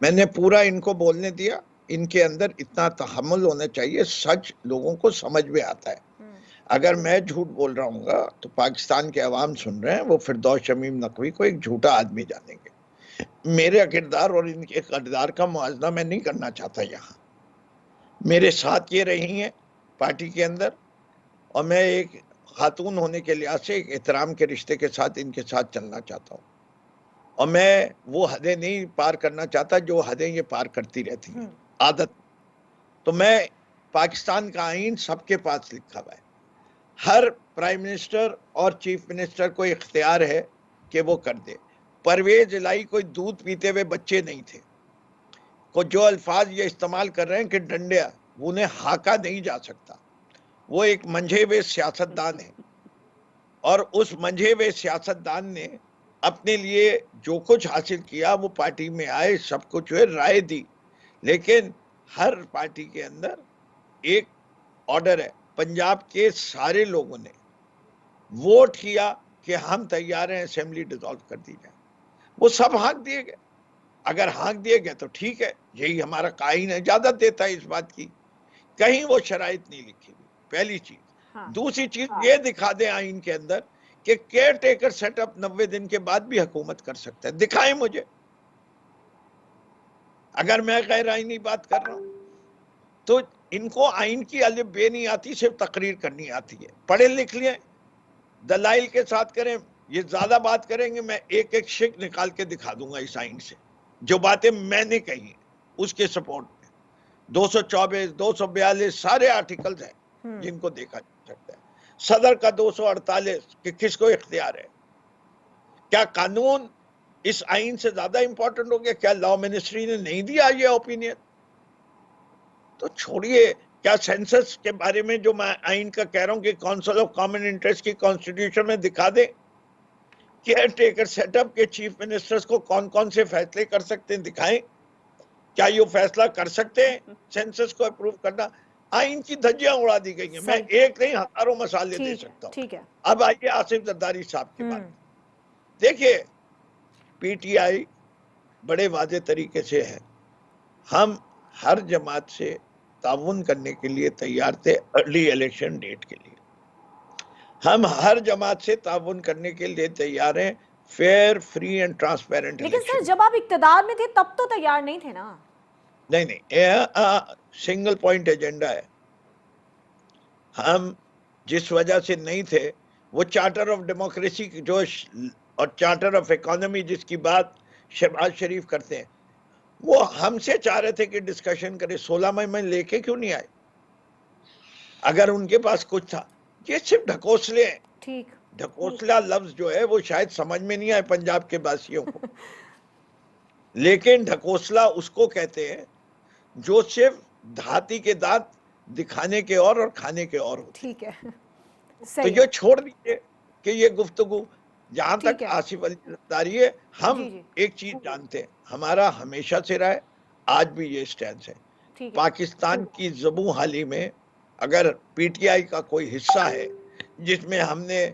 [SPEAKER 3] میں نے پورا ان کو بولنے دیا. ان کے اندر اتنا تحمل ہونا چاہیے, سچ لوگوں کو سمجھ میں آتا ہے. اگر میں جھوٹ بول رہا ہوں گا تو پاکستان کے عوام سن رہے ہیں, وہ فردوس شمیم نقوی کو ایک جھوٹا آدمی جانیں گے. میرے کردار اور ان کے کردار کا موازنہ میں نہیں کرنا چاہتا یہاں. میرے ساتھ یہ رہی ہیں پارٹی کے اندر, اور میں ایک خاتون ہونے کے لحاظ سے ایک احترام کے رشتے کے ساتھ ان کے ساتھ چلنا چاہتا ہوں, اور میں وہ حدیں نہیں پار کرنا چاہتا جو حدیں یہ پار کرتی رہتی ہیں عادت. تو میں پاکستان کا آئین سب کے پاس لکھا ہوا ہے. ہر پرائم منسٹر اور چیف منسٹر کو اختیار ہے کہ وہ کر دے. پرویز الہی کوئی دودھ پیتے ہوئے بچے نہیں تھے. کو جو الفاظ یہ استعمال کر رہے ہیں کہ ڈنڈیا, انہیں ہاکا نہیں جا سکتا. وہ ایک منجھے ہوئے سیاستدان ہے, اور اس منجھے ہوئے سیاستدان نے اپنے لیے جو کچھ حاصل کیا وہ پارٹی میں آئے, سب کچھ جو ہے رائے دی. لیکن ہر پارٹی کے اندر ایک آرڈر ہے. پنجاب کے سارے لوگوں نے ووٹ کیا کہ ہم تیار ہیں اسمبلی ڈیزالو کر دی جائے. وہ سب ہانک دیے گئے. اگر ہانک دیے گئے تو ٹھیک ہے, یہی ہمارا قائن اجازت دیتا ہے اس بات کی. کہیں وہ شرائط نہیں لکھی ہوئی, پہلی چیز. دوسری چیز یہ دکھا دیں آئین کے اندر کہ کیئر ٹیکر سیٹ اپ 90 دن کے بعد بھی حکومت کر سکتا ہے. دکھائیں مجھے. اگر میں غیر آئینی بات کر رہا ہوں تو ان کو آئین کی الف بے نہیں آتی, صرف تقریر کرنی آتی ہے. پڑھے لکھ لیں, دلائل کے ساتھ کریں. یہ زیادہ بات کریں گے میں ایک ایک شک نکال کے دکھا دوں گا اس آئین سے, جو باتیں میں نے کہی اس کے سپورٹ میں. 224 242 سارے آرٹیکلز ہیں جن کو دیکھا جا سکتا ہے. صدر کا 248 کہ کس کو اختیار ہے. کیا قانون اس آئین سے زیادہ امپورٹنٹ ہو گیا؟ کیا لا منسٹری نے نہیں دیا یہ اوپینین؟ تو چھوڑیے. کیا سینسس کے بارے میں جو میں آئین کا کہہ رہا ہوں کہ کونسل آف کامن انٹرسٹ کی کانسٹیٹیوشن میں دکھا دیں کیئر ٹیکر سیٹ اپ کے چیف منسٹرز کو کون کون سے فیصلے کر سکتے ہیں, دکھائیں. کیا یہ فیصلہ کر سکتے ہیں سینسس کو اپروو کرنا؟ آئین کی دھجیاں اڑا دی گئی ہیں. میں ایک نہیں ہزاروں مسالے دے سکتا ہوں. اب آئیے آصف زرداری صاحب کے بات. دیکھیے پی ٹی آئی بڑے واضح طریقے سے ہے, ہم ہر جماعت سے تعاون کرنے کے لیے تیار تھے ارلی الیکشن ڈیٹ کے لیے. ہم ہر جماعت سے تعاون کرنے کے لیے تیار ہیں فیئر, فری اینڈ ٹرانسپیرنٹ.
[SPEAKER 1] لیکن سر جب آپ اقتدار میں تھے تب تو تیار نہیں تھے نا.
[SPEAKER 3] نہیں, سنگل پوائنٹ ایجنڈا ہے. ہم جس وجہ سے نہیں تھے وہ چارٹر آف ڈیموکریسی جو اور چارٹر آف اکانومی جس کی بات شہباز شریف کرتے ہیں, وہ ہم سے چاہ رہے تھے کہ ڈسکشن کرے. 16 میں لے کے کیوں نہیں آئے؟ اگر ان کے پاس کچھ تھا. یہ صرف ڈھکوسلے ہیں.
[SPEAKER 1] ٹھیک,
[SPEAKER 3] ڈھکوسلا لفظ جو ہے وہ شاید سمجھ میں نہیں آئے پنجاب کے باسیوں کو. لیکن ڈھکوسلا اس کو کہتے ہیں جو صرف دھاتی کے دانت दिखाने के और खाने के और होते।
[SPEAKER 1] ठीक है,
[SPEAKER 3] तो
[SPEAKER 1] सही
[SPEAKER 3] ये
[SPEAKER 1] है।
[SPEAKER 3] छोड़ दीजिए कि ये गुफ्तगू, जहां
[SPEAKER 1] ठीक
[SPEAKER 3] तक
[SPEAKER 1] है।
[SPEAKER 3] आसिफ अली जरदारी है, हम
[SPEAKER 1] जी जी,
[SPEAKER 3] एक चीज जानते हैं, हमारा हमेशा से रहा है, आज भी ये स्टैंड है।
[SPEAKER 1] ठीक है।
[SPEAKER 3] पाकिस्तान की ज़बू हाली में अगर पीटीआई का कोई हिस्सा है जिसमें हमने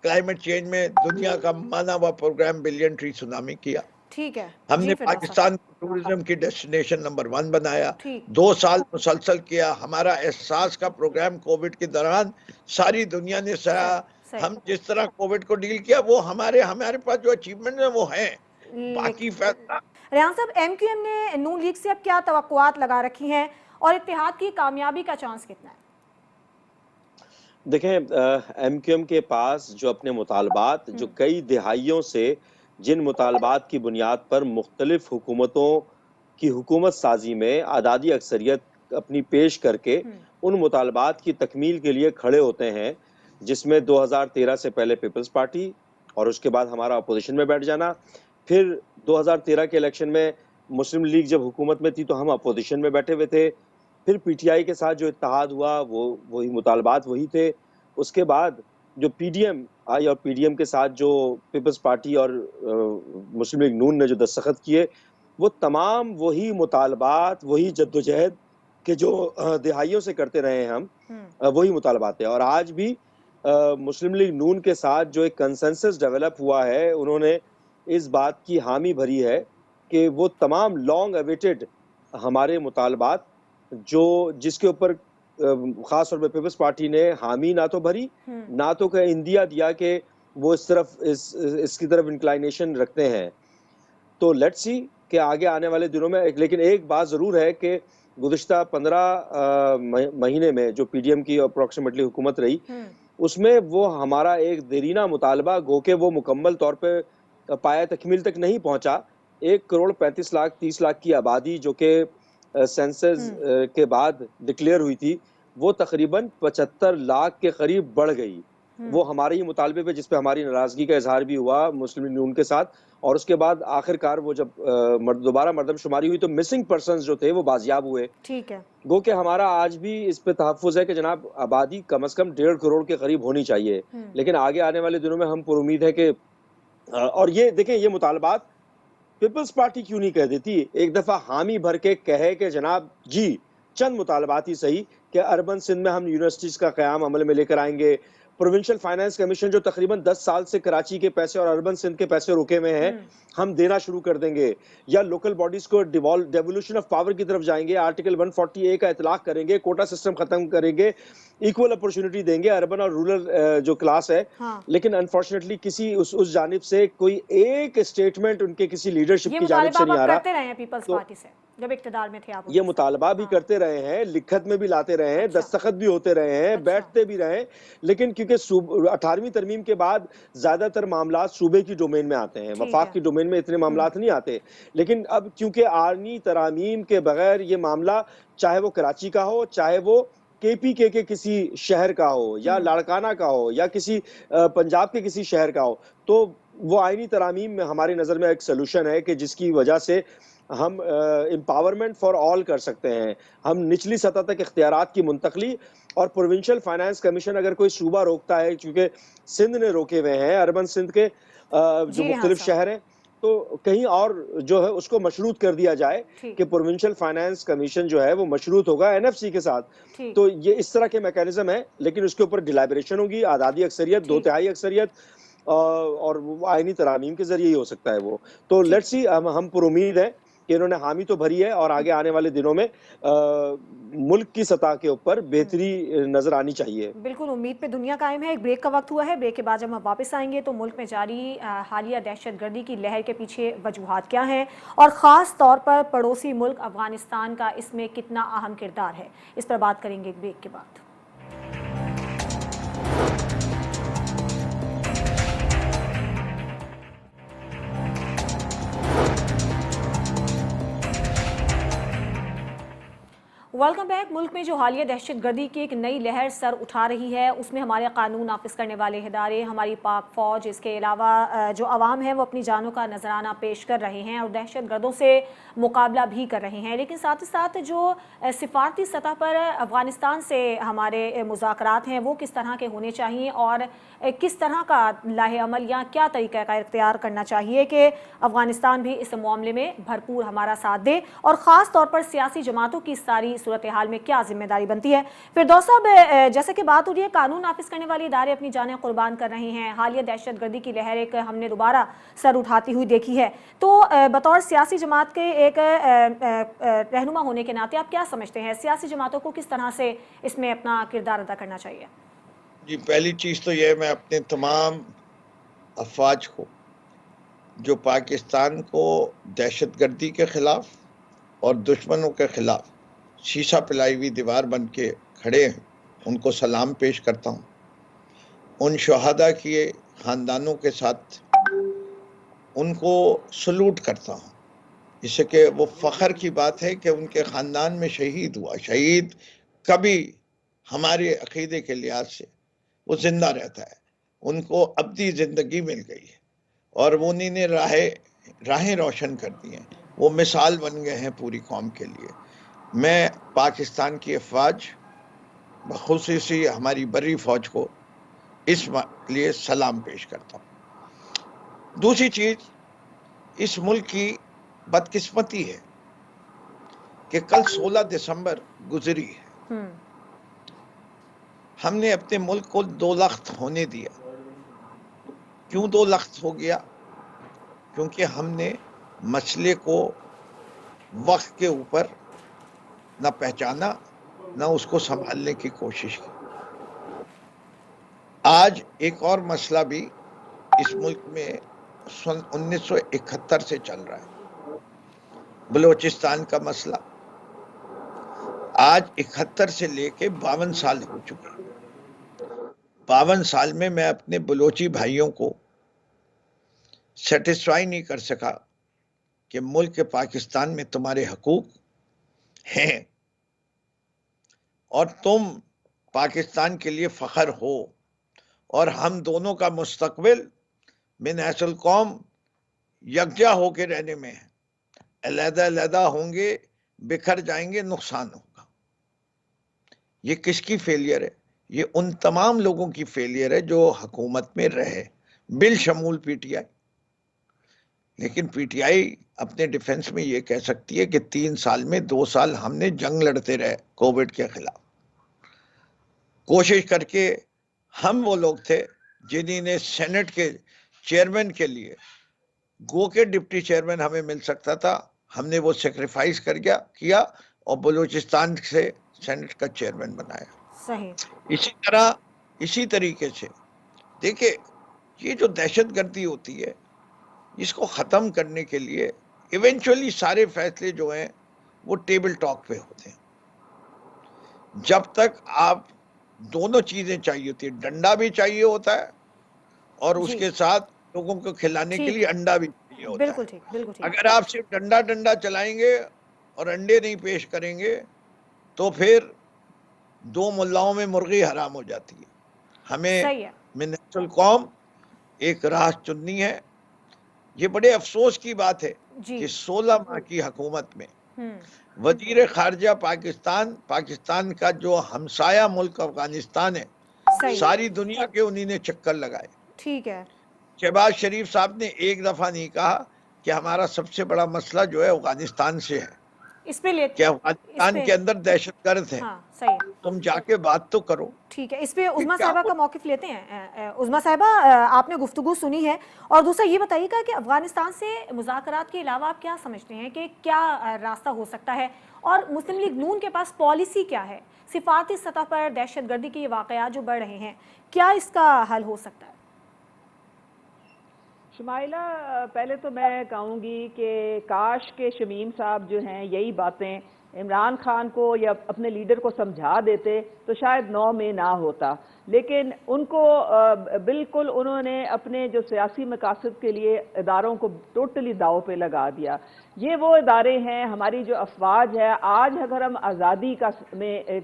[SPEAKER 3] क्लाइमेट चेंज में दुनिया का माना हुआ प्रोग्राम बिलियन ट्री सुनामी किया,
[SPEAKER 1] ठीक है
[SPEAKER 3] हमने
[SPEAKER 1] जी, फिरदौस साहब।
[SPEAKER 3] पाकिस्तान को टूरिज्म की डेस्टिनेशन नंबर 1 बनाया,
[SPEAKER 1] ठीक।
[SPEAKER 3] 2 साल मुसलसल किया, हमारा एहसास का प्रोग्राम कोविड के दौरान सारी दुनिया ने सराहा।
[SPEAKER 1] सही।
[SPEAKER 3] हम जिस तरह कोविड को डील किया, वो हमारे पास जो अचीवमेंट है वो है। बाकी फैसला
[SPEAKER 1] रेहान साहब, एमक्यूएम ने नून लीग से अब क्या तवक्कुआत लगा रखी हैं और इत्तेहाद की कामयाबी का चांस कितना है?
[SPEAKER 4] देखें, एमक्यूएम के पास जो अपने मुतालबात, जो कई दिहाइयों से जिन मुतालबात की बुनियाद पर मुख्तलिफ हुकूमतों की हुकूमत साजी में आदादी अक्सरियत अपनी पेश करके उन मुतालबात की तकमील के लिए खड़े होते हैं, जिसमें 2013 से पहले पीपल्स पार्टी और उसके बाद हमारा अपोजिशन में बैठ जाना, फिर 2013 के इलेक्शन में मुस्लिम लीग जब हुकूमत में थी तो हम अपोजिशन में बैठे हुए थे, फिर पीटीआई के साथ जो इत्तेहाद हुआ वो वही मुतालबात वही थे। उसके बाद जो पीडीएम आई और पीडीएम के साथ जो पीपल्स पार्टी और मुस्लिम लीग नून ने जो दस्तखत किए, वो तमाम वही मुतालबात, वही जद्दोजहद के जो दिहाइयों से करते रहे हैं हम, वही मुतालबात है। और आज भी मुस्लिम लीग नून के साथ जो एक कंसेंसस डेवलप हुआ है, उन्होंने इस बात की हामी भरी है कि वो तमाम लॉन्ग अवेटेड हमारे मुतालबात जो जिसके ऊपर खास तौर पे पीपल्स पार्टी ने हामी ना तो भरी, ना तो का इंदिया दिया कि वो इसकी तरफ इंक्लाइनेशन रखते हैं। तो लेट्स सी कि आगे आने वाले दिनों में लेकिन एक बात ज़रूर है कि गुज़िश्ता 15 महीने में जो पीडीएम की अप्रॉक्सीमेटली हुकूमत रही, उसमें वो हमारा एक देरीना मुतालबा गो के वो मुकम्मल तौर पे पाया तकमील तक नहीं पहुंचा। 1,35,30,00,000 की आबादी जो कि सेंसस के बाद डिक्लेयर हुई थी, वो तकरीबन 75 लाख के करीब बढ़ गई। वो हमारे ही मुतालबे पे, जिस पे हमारी नाराजगी का इजहार भी हुआ मुस्लिम लीग नून के साथ, और उसके बाद आखिरकार वो जब दोबारा मरदमशुमारी हुई तो मिसिंग पर्सन्स जो थे वो बाजियाब हुए।
[SPEAKER 1] ठीक है।
[SPEAKER 4] गो कि हमारा आज भी इस पे तहफ़्फ़ुज़ है कि जनाब आबादी कम से कम 1.5 करोड़ के करीब होनी चाहिए, लेकिन आगे आने वाले दिनों में हम पुरुमीद है कि और ये देखें, ये मुतालबात पीपल्स पार्टी क्यों नहीं कह देती, एक दफ़ा हामी भर के कहे कि जनाब जी चंद मुतालबात ही सही कि अर्बन सिंध में हम यूनिवर्सिटीज़ का क़याम अमल में लेकर आएंगे, प्रोविंशियल फाइनेंस कमीशन जो तकरीबन 10 साल से कराची के पैसे और अर्बन सिंध के पैसे रुके हुए हैं, हम देना शुरू कर देंगे, या लोकल बॉडीज को डेवोल्यूशन ऑफ पावर की तरफ जाएंगे, आर्टिकल 140A का इतलाक करेंगे, कोटा सिस्टम खत्म करेंगे, इक्वल अपॉर्चुनिटी देंगे अर्बन और रूरल जो क्लास है। लेकिन अनफॉर्चुनेटली किसी उस जानिब से कोई एक स्टेटमेंट उनके किसी लीडरशिप की जानिब से नहीं आ रहा।
[SPEAKER 1] करते रहे हैं पीपल्स पार्टी से जब इक्तदार में थे आप,
[SPEAKER 4] ये मुतालबा भी करते रहे हैं, लिखत में भी लाते रहे हैं, दस्तखत भी होते रहे हैं, बैठते भी रहे, लेकिन क्योंकि 18वीं तरमीम के बाद ज्यादातर मामला सूबे की डोमेन में आते हैं, वफाक की डोमेन में इतने मामला नहीं आते। लेकिन अब क्योंकि आर्मी तरामीम के बगैर ये मामला, चाहे वो कराची का हो, चाहे वो केपीके के किसी शहर का हो, या लाड़काना का हो, या किसी पंजाब के किसी शहर का हो, तो वो आईनी तरामीम में हमारी नज़र में एक सोल्यूशन है कि जिसकी वजह से हम एम्पावरमेंट फॉर ऑल कर सकते हैं। हम निचली सतह तक इख्तियारात की मुंतकली, और प्रोविंशियल फाइनेंस कमीशन अगर कोई सूबा रोकता है, क्योंकि सिंध ने रोके हुए हैं, अर्बन सिंध के जो मुख्तलिफ शहर हैं, तो कहीं और जो है उसको मशरूत कर दिया जाए कि प्रोविंशियल फाइनेंस कमीशन जो है वो मशरूत होगा एनएफसी के साथ। तो ये इस तरह के मैकेनिज्म है, लेकिन उसके ऊपर डिलाइबरेशन होगी, आज़ादी अक्सरियत, 2/3 अक्सरियत, और आईनी तरामीम के जरिए ही हो सकता है वो। तो लेट्स सी, हम पुरुमीद हैं कि इन्होंने हामी तो भरी है और आगे आने वाले दिनों में मुल्क की सतह के ऊपर बेहतरी नजर आनी चाहिए।
[SPEAKER 1] बिल्कुल, उम्मीद पे दुनिया कायम है। एक ब्रेक का वक्त हुआ है, ब्रेक के बाद जब हम वापस आएंगे तो मुल्क में जारी हालिया दहशतगर्दी की लहर के पीछे वजूहात क्या हैं और ख़ास तौर पर पड़ोसी मुल्क अफगानिस्तान का इसमें कितना अहम किरदार है, इस पर बात करेंगे एक ब्रेक के बाद। Welcome back. मुल्क में जो हालिया दहशत गर्दी की एक नई लहर सर उठा रही है, उसमें हमारे कानून नाफिज करने वाले इदारे, हमारी पाक फ़ौज, इसके अलावा जो अवाम है वो अपनी जानों का नजराना पेश कर रहे हैं और दहशत गर्दों से मुकाबला भी कर रहे हैं। लेकिन साथ ही साथ जो सिफारती सतह पर अफ़गानिस्तान से हमारे मुज़ाकरात हैं वो किस तरह के होने चाहिए और किस तरह का लाहे अमल या क्या तरीक़ा का इख्तियार करना चाहिए कि अफ़गानिस्तान भी इस मामले में भरपूर हमारा साथ दे, और ख़ास तौर पर सियासी जमातों की सारी सूरत हाल में क्या जिम्मेदारी बनती है। फिरदौस साहब, जैसे कि बात हो रही है, कानून नाफिज करने वाले इदारे अपनी जानें कुर्बान कर रहे हैं, हालिया दहशत गर्दी की लहर एक हमने दोबारा सर उठाती हुई देखी है, तो बतौर सियासी जमात के एक रहनुमा होने के नाते आप क्या समझते हैं, सियासी जमातों को किस तरह से इसमें अपना किरदार अदा करना चाहिए?
[SPEAKER 3] जी, पहली चीज़ तो ये, मैं अपने तमाम अफवाज को जो पाकिस्तान को दहशतगर्दी के ख़िलाफ़ और दुश्मनों के ख़िलाफ़ शीशा पिलाई हुई दीवार बन के खड़े हैं, उनको सलाम पेश करता हूँ। उन शहादा के ख़ानदानों के साथ उनको सलूट करता हूँ, इससे कि वो फ़ख्र की बात है कि उनके ख़ानदान में शहीद हुआ। शहीद कभी हमारे अक़ीदे के लिहाज से वो ज़िंदा रहता है, उनको अब्दी ज़िंदगी मिल गई है और वो उन्हीं ने राहें रोशन कर दी हैं, वो मिसाल बन गए हैं पूरी कौम के लिए। मैं पाकिस्तान की अफवाज, बख़ुसूसी हमारी बर्री फ़ौज को इस लिए सलाम पेश करता हूँ। दूसरी चीज़, इस मुल्क की बदकिस्मती है कि कल 16 दिसंबर गुजरी है। हमने अपने मुल्क को 2 लख्त होने दिया। क्यों 2 लख्त हो गया? क्योंकि हमने मसले को वक्त के ऊपर न पहचाना, न उसको संभालने की कोशिश की। आज एक और मसला भी इस मुल्क में 1971 से चल रहा है, बलोचिस्तान का मसला। आज 71 से लेके 52 साल हो चुके हैं। 52 साल में मैं अपने बलोची भाइयों को सेटिस्फाई नहीं कर सका कि मुल्क पाकिस्तान में तुम्हारे हकूक हैं और तुम पाकिस्तान के लिए फ़ख्र हो, और हम दोनों का मुस्तकबिल मिन हैसुल कौम यकजा होके रहने में है। अलहदा होंगे, बिखर जाएंगे, नुकसान होगा। ये किसकी फेलियर है? ये उन तमाम लोगों की फेलियर है जो हुकूमत में रहे, बिलशमूल पीटीआई। लेकिन पीटीआई अपने डिफेंस में ये कह सकती है कि 3 साल में 2 साल हमने जंग लड़ते रहे कोविड के खिलाफ, कोशिश करके। हम वो लोग थे जिन्होंने सेनेट के चेयरमैन के लिए, गो के डिप्टी चेयरमैन हमें मिल सकता था, हमने वो सेक्रीफाइस किया और बलूचिस्तान से सेनेट का चेयरमैन बनाया।
[SPEAKER 1] सही।
[SPEAKER 3] इसी तरीके से देखिए, ये जो दहशतगर्दी होती है, इसको ख़त्म करने के लिए इवेंचुअली सारे फैसले जो हैं वो टेबल टॉक पे होते हैं। जब तक आप दोनों चीज़ें चाहिए होती है, डंडा भी चाहिए होता है और उसके साथ लोगों को खिलाने के लिए अंडा भी चाहिए होता है।
[SPEAKER 1] बिल्कुल ठीक।
[SPEAKER 3] अगर आप सिर्फ डंडा चलाएंगे और अंडे नहीं पेश करेंगे तो फिर 2 मुल्लाओं में मुर्गी हराम हो जाती है। हमें मिन्नतुल कौम एक राह चुननी है। ये बड़े अफसोस की बात है कि 16 माह की हुकूमत में वजीर खारजा पाकिस्तान का जो हमसाया मुल्क अफगानिस्तान है, सारी दुनिया के उन्हीं ने चक्कर लगाए।
[SPEAKER 1] ठीक है।
[SPEAKER 3] शहबाज शरीफ साहब ने एक दफा नहीं कहा कि हमारा सबसे बड़ा मसला जो है अफगानिस्तान से है,
[SPEAKER 1] इस पे
[SPEAKER 3] कि अफगानिस्तान के अंदर दहशतगर्द है।
[SPEAKER 1] हाँ, सही।
[SPEAKER 3] तुम जाके बात तो करो।
[SPEAKER 1] ठीक है, इस पे उज़मा साहिबा का मौक़िफ़ लेते हैं। उज़मा साहिबा, आपने गुफ्तगू सुनी है, और दूसरा ये बताइएगा कि अफ़गानिस्तान से मुज़ाकरात के अलावा आप क्या समझते हैं कि क्या रास्ता हो सकता है, और मुस्लिम लीग नून के पास पॉलिसी क्या है? सिफारती सतह पर दहशतगर्दी के ये वाक़यात जो बढ़ रहे हैं, क्या इसका हल हो सकता है?
[SPEAKER 2] शुमाइला, पहले तो मैं कहूँगी कि काश के शमीम साहब जो हैं यही बातें इमरान खान को या अपने लीडर को समझा देते तो शायद 9 में ना होता। لیکن ان کو بالکل انہوں نے اپنے جو سیاسی مقاصد کے لیے اداروں کو ٹوٹلی داؤ پہ لگا دیا۔ یہ وہ ادارے ہیں، ہماری جو افواج ہے، آج اگر ہم آزادی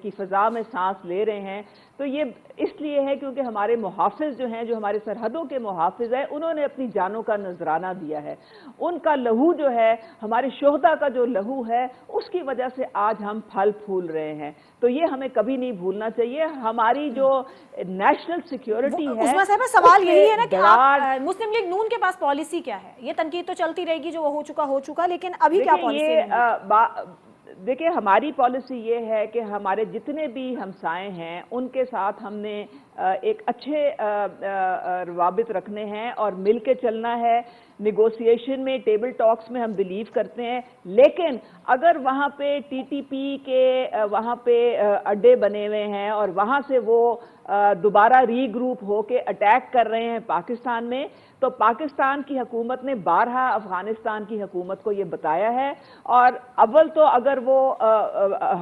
[SPEAKER 2] کی فضا میں سانس لے رہے ہیں تو یہ اس لیے ہے کیونکہ ہمارے محافظ جو ہیں، جو ہمارے سرحدوں کے محافظ ہیں، انہوں نے اپنی جانوں کا نذرانہ دیا ہے۔ ان کا لہو جو ہے، ہمارے شہداء کا جو لہو ہے، اس کی وجہ سے آج ہم پھل پھول رہے ہیں۔ تو یہ ہمیں کبھی نہیں بھولنا چاہیے۔ ہماری جو نیشنل سیکیورٹی ہے،
[SPEAKER 1] عظمیٰ صاحبہ سوال یہی ہے نا کہ آپ مسلم لیگ نون کے پاس پالیسی کیا ہے؟ یہ تنقید تو چلتی رہے گی، جو وہ ہو چکا، لیکن ابھی کیا پالیسی ہے؟
[SPEAKER 2] دیکھیں ہماری پالیسی یہ ہے کہ ہمارے جتنے بھی ہمسائے ہیں ان کے ساتھ ہم نے ایک اچھے روابط رکھنے ہیں اور مل کے چلنا ہے۔ نیگوسیشن میں، ٹیبل ٹاکس میں ہم بلیو کرتے ہیں، لیکن اگر وہاں پہ ٹی ٹی پی کے وہاں پہ اڈے بنے ہوئے ہیں اور وہاں سے وہ دوبارہ ری گروپ ہو کے اٹیک کر رہے ہیں پاکستان میں، تو پاکستان کی حکومت نے بارہا افغانستان کی حکومت کو یہ بتایا ہے، اور اول تو اگر وہ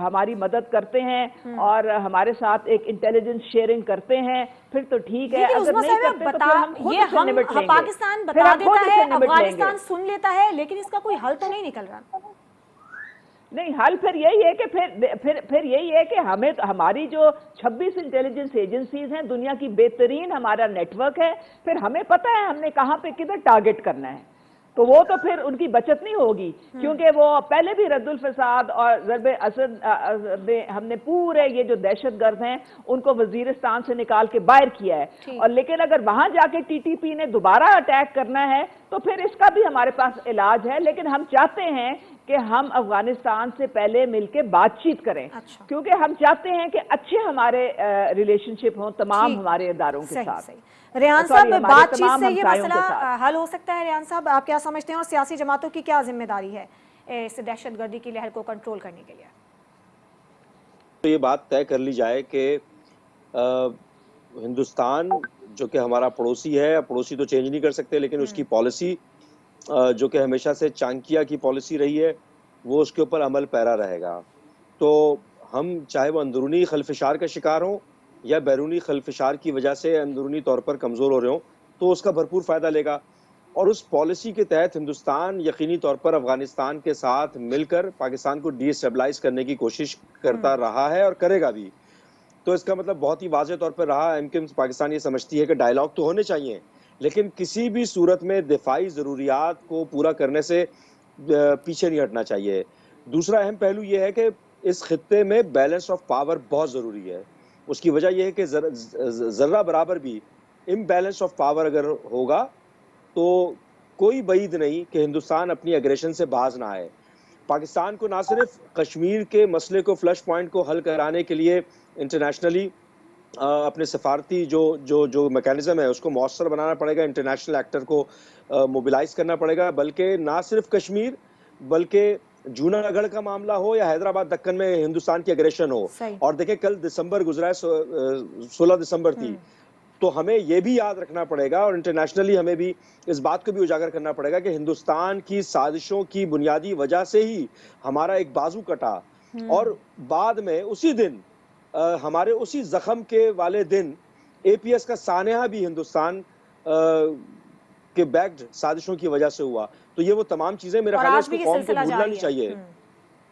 [SPEAKER 2] ہماری مدد کرتے ہیں اور ہمارے ساتھ ایک انٹیلیجنس شیئرنگ کرتے ہیں پھر تو ٹھیک ہے، اگر نہیں کرتے تو پھر ہم خود سے نمٹ لیں گے۔
[SPEAKER 1] پاکستان بتا دیتا ہے، افغانستان سن لیتا ہے، لیکن اس کا کوئی حل تو نہیں نکل رہا۔
[SPEAKER 2] نہیں، حل پھر یہی ہے کہ پھر یہی ہے کہ ہماری جو 26 انٹیلیجنس ایجنسیز ہیں، دنیا کی بہترین ہمارا نیٹ ورک ہے، پھر ہمیں پتہ ہے ہم نے کہاں پہ کدھر ٹارگٹ کرنا ہے، تو وہ تو پھر ان کی بچت نہیں ہوگی، کیونکہ وہ پہلے بھی رد الفساد اور ضرب اسد میں ہم نے پورے یہ جو دہشت گرد ہیں ان کو وزیرستان سے نکال کے باہر کیا ہے، اور لیکن اگر وہاں جا کے ٹی ٹی پی نے دوبارہ اٹیک کرنا ہے تو پھر اس کا بھی ہمارے پاس علاج ہے، لیکن ہم چاہتے ہیں کہ ہم افغانستان سے پہلے مل کے بات چیت کریں، کیونکہ ہم چاہتے ہیں کہ اچھے ہمارے ریلیشن شپ ہوں تمام ہمارے اداروں کے ساتھ۔
[SPEAKER 1] ریحان صاحب، بات چیت سے یہ مسئلہ حل ہو سکتا ہے؟ ریحان صاحب، آپ کیا سمجھتے ہیں، اور سیاسی جماعتوں کی کیا ذمہ داری ہے اس دہشت گردی کی لہر کو کنٹرول کرنے کے لیے؟
[SPEAKER 4] تو یہ بات طے کر لی جائے کہ ہندوستان جو کہ ہمارا پڑوسی ہے، پڑوسی تو چینج نہیں کر سکتے، لیکن اس کی پالیسی جو کہ ہمیشہ سے چانکیا کی پالیسی رہی ہے، وہ اس کے اوپر عمل پیرا رہے گا۔ تو ہم چاہے وہ اندرونی خلفشار کا شکار ہوں یا بیرونی خلفشار کی وجہ سے اندرونی طور پر کمزور ہو رہے ہوں، تو اس کا بھرپور فائدہ لے گا، اور اس پالیسی کے تحت ہندوستان یقینی طور پر افغانستان کے ساتھ مل کر پاکستان کو ڈی اسٹیبلائز کرنے کی کوشش کرتا رہا ہے اور کرے گا بھی۔ تو اس کا مطلب بہت ہی واضح طور پر رہا، پاکستان یہ سمجھتی ہے کہ ڈائیلاگ تو ہونے چاہیے، لیکن کسی بھی صورت میں دفاعی ضروریات کو پورا کرنے سے پیچھے نہیں ہٹنا چاہیے۔ دوسرا اہم پہلو یہ ہے کہ اس خطے میں بیلنس آف پاور بہت ضروری ہے۔ اس کی وجہ یہ ہے کہ ذرہ برابر بھی امبیلنس آف پاور اگر ہوگا تو کوئی بعید نہیں کہ ہندوستان اپنی اگریشن سے باز نہ آئے۔ پاکستان کو نہ صرف کشمیر کے مسئلے کو، فلش پوائنٹ کو حل کرانے کے لیے انٹرنیشنلی اپنے سفارتی جو میکینزم ہے اس کو مؤثر بنانا پڑے گا، انٹرنیشنل ایکٹر کو موبلائز کرنا پڑے گا، بلکہ نہ صرف کشمیر بلکہ جونا گڑھ کا معاملہ ہو یا حیدرآباد دکن میں ہندوستان کی اگریشن ہو۔ اور دیکھیں کل دسمبر گزرا ہے، 16 دسمبر تھی، تو ہمیں یہ بھی یاد رکھنا پڑے گا اور انٹرنیشنلی ہمیں بھی اس بات کو بھی اجاگر کرنا پڑے گا کہ ہندوستان کی سازشوں کی بنیادی وجہ سے ہی ہمارا ایک بازو کٹا، اور بعد میں اسی دن ہمارے اسی زخم کے والے دن اے پی ایس کا سانحہ بھی ہندوستان کے بیکڈ سازشوں کی وجہ سے ہوا۔ تو یہ وہ تمام چیزیں میرا خیال ہے اس کو قوم کو بھولنا نہیں چاہیے،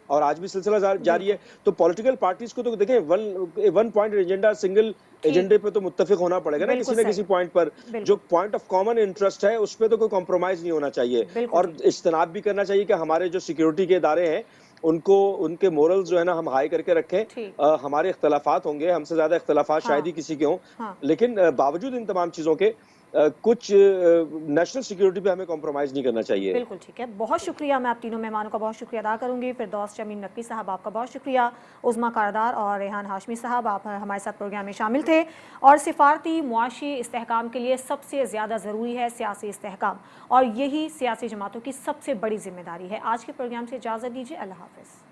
[SPEAKER 4] اور آج بھی سلسلہ جاری ہے۔ تو پولیٹیکل پارٹیز کو تو دیکھیں ون پوائنٹ ایجنڈا، سنگل ایجنڈے پہ تو متفق ہونا پڑے گا نا کسی نہ کسی پوائنٹ پر، جو پوائنٹ آف کامن انٹرسٹ ہے اس پہ تو کوئی کمپرومائز نہیں ہونا چاہیے، اور اجتناب بھی کرنا چاہیے کہ ہمارے جو سیکیورٹی کے ادارے ہیں ان کو ان کے مورلز جو ہے نا ہم ہائی کر کے رکھیں۔ ہمارے اختلافات ہوں گے، ہم سے زیادہ اختلافات شاید ہی کسی کے ہوں، لیکن باوجود ان تمام چیزوں کے کچھ نیشنل سیکیورٹی پہ ہمیں کمپرومائز نہیں کرنا چاہیے۔
[SPEAKER 1] بالکل ٹھیک ہے، بہت شکریہ، میں آپ تینوں مہمانوں کا بہت شکریہ ادا کروں گی۔ فردوس شمیم نقوی صاحب آپ کا بہت شکریہ، عظمیٰ کاردار اور ریحان ہاشمی صاحب آپ ہمارے ساتھ پروگرام میں شامل تھے۔ اور سفارتی معاشی استحکام کے لیے سب سے زیادہ ضروری ہے سیاسی استحکام، اور یہی سیاسی جماعتوں کی سب سے بڑی ذمہ داری ہے۔ آج کے پروگرام سے اجازت دیجیے، اللہ حافظ۔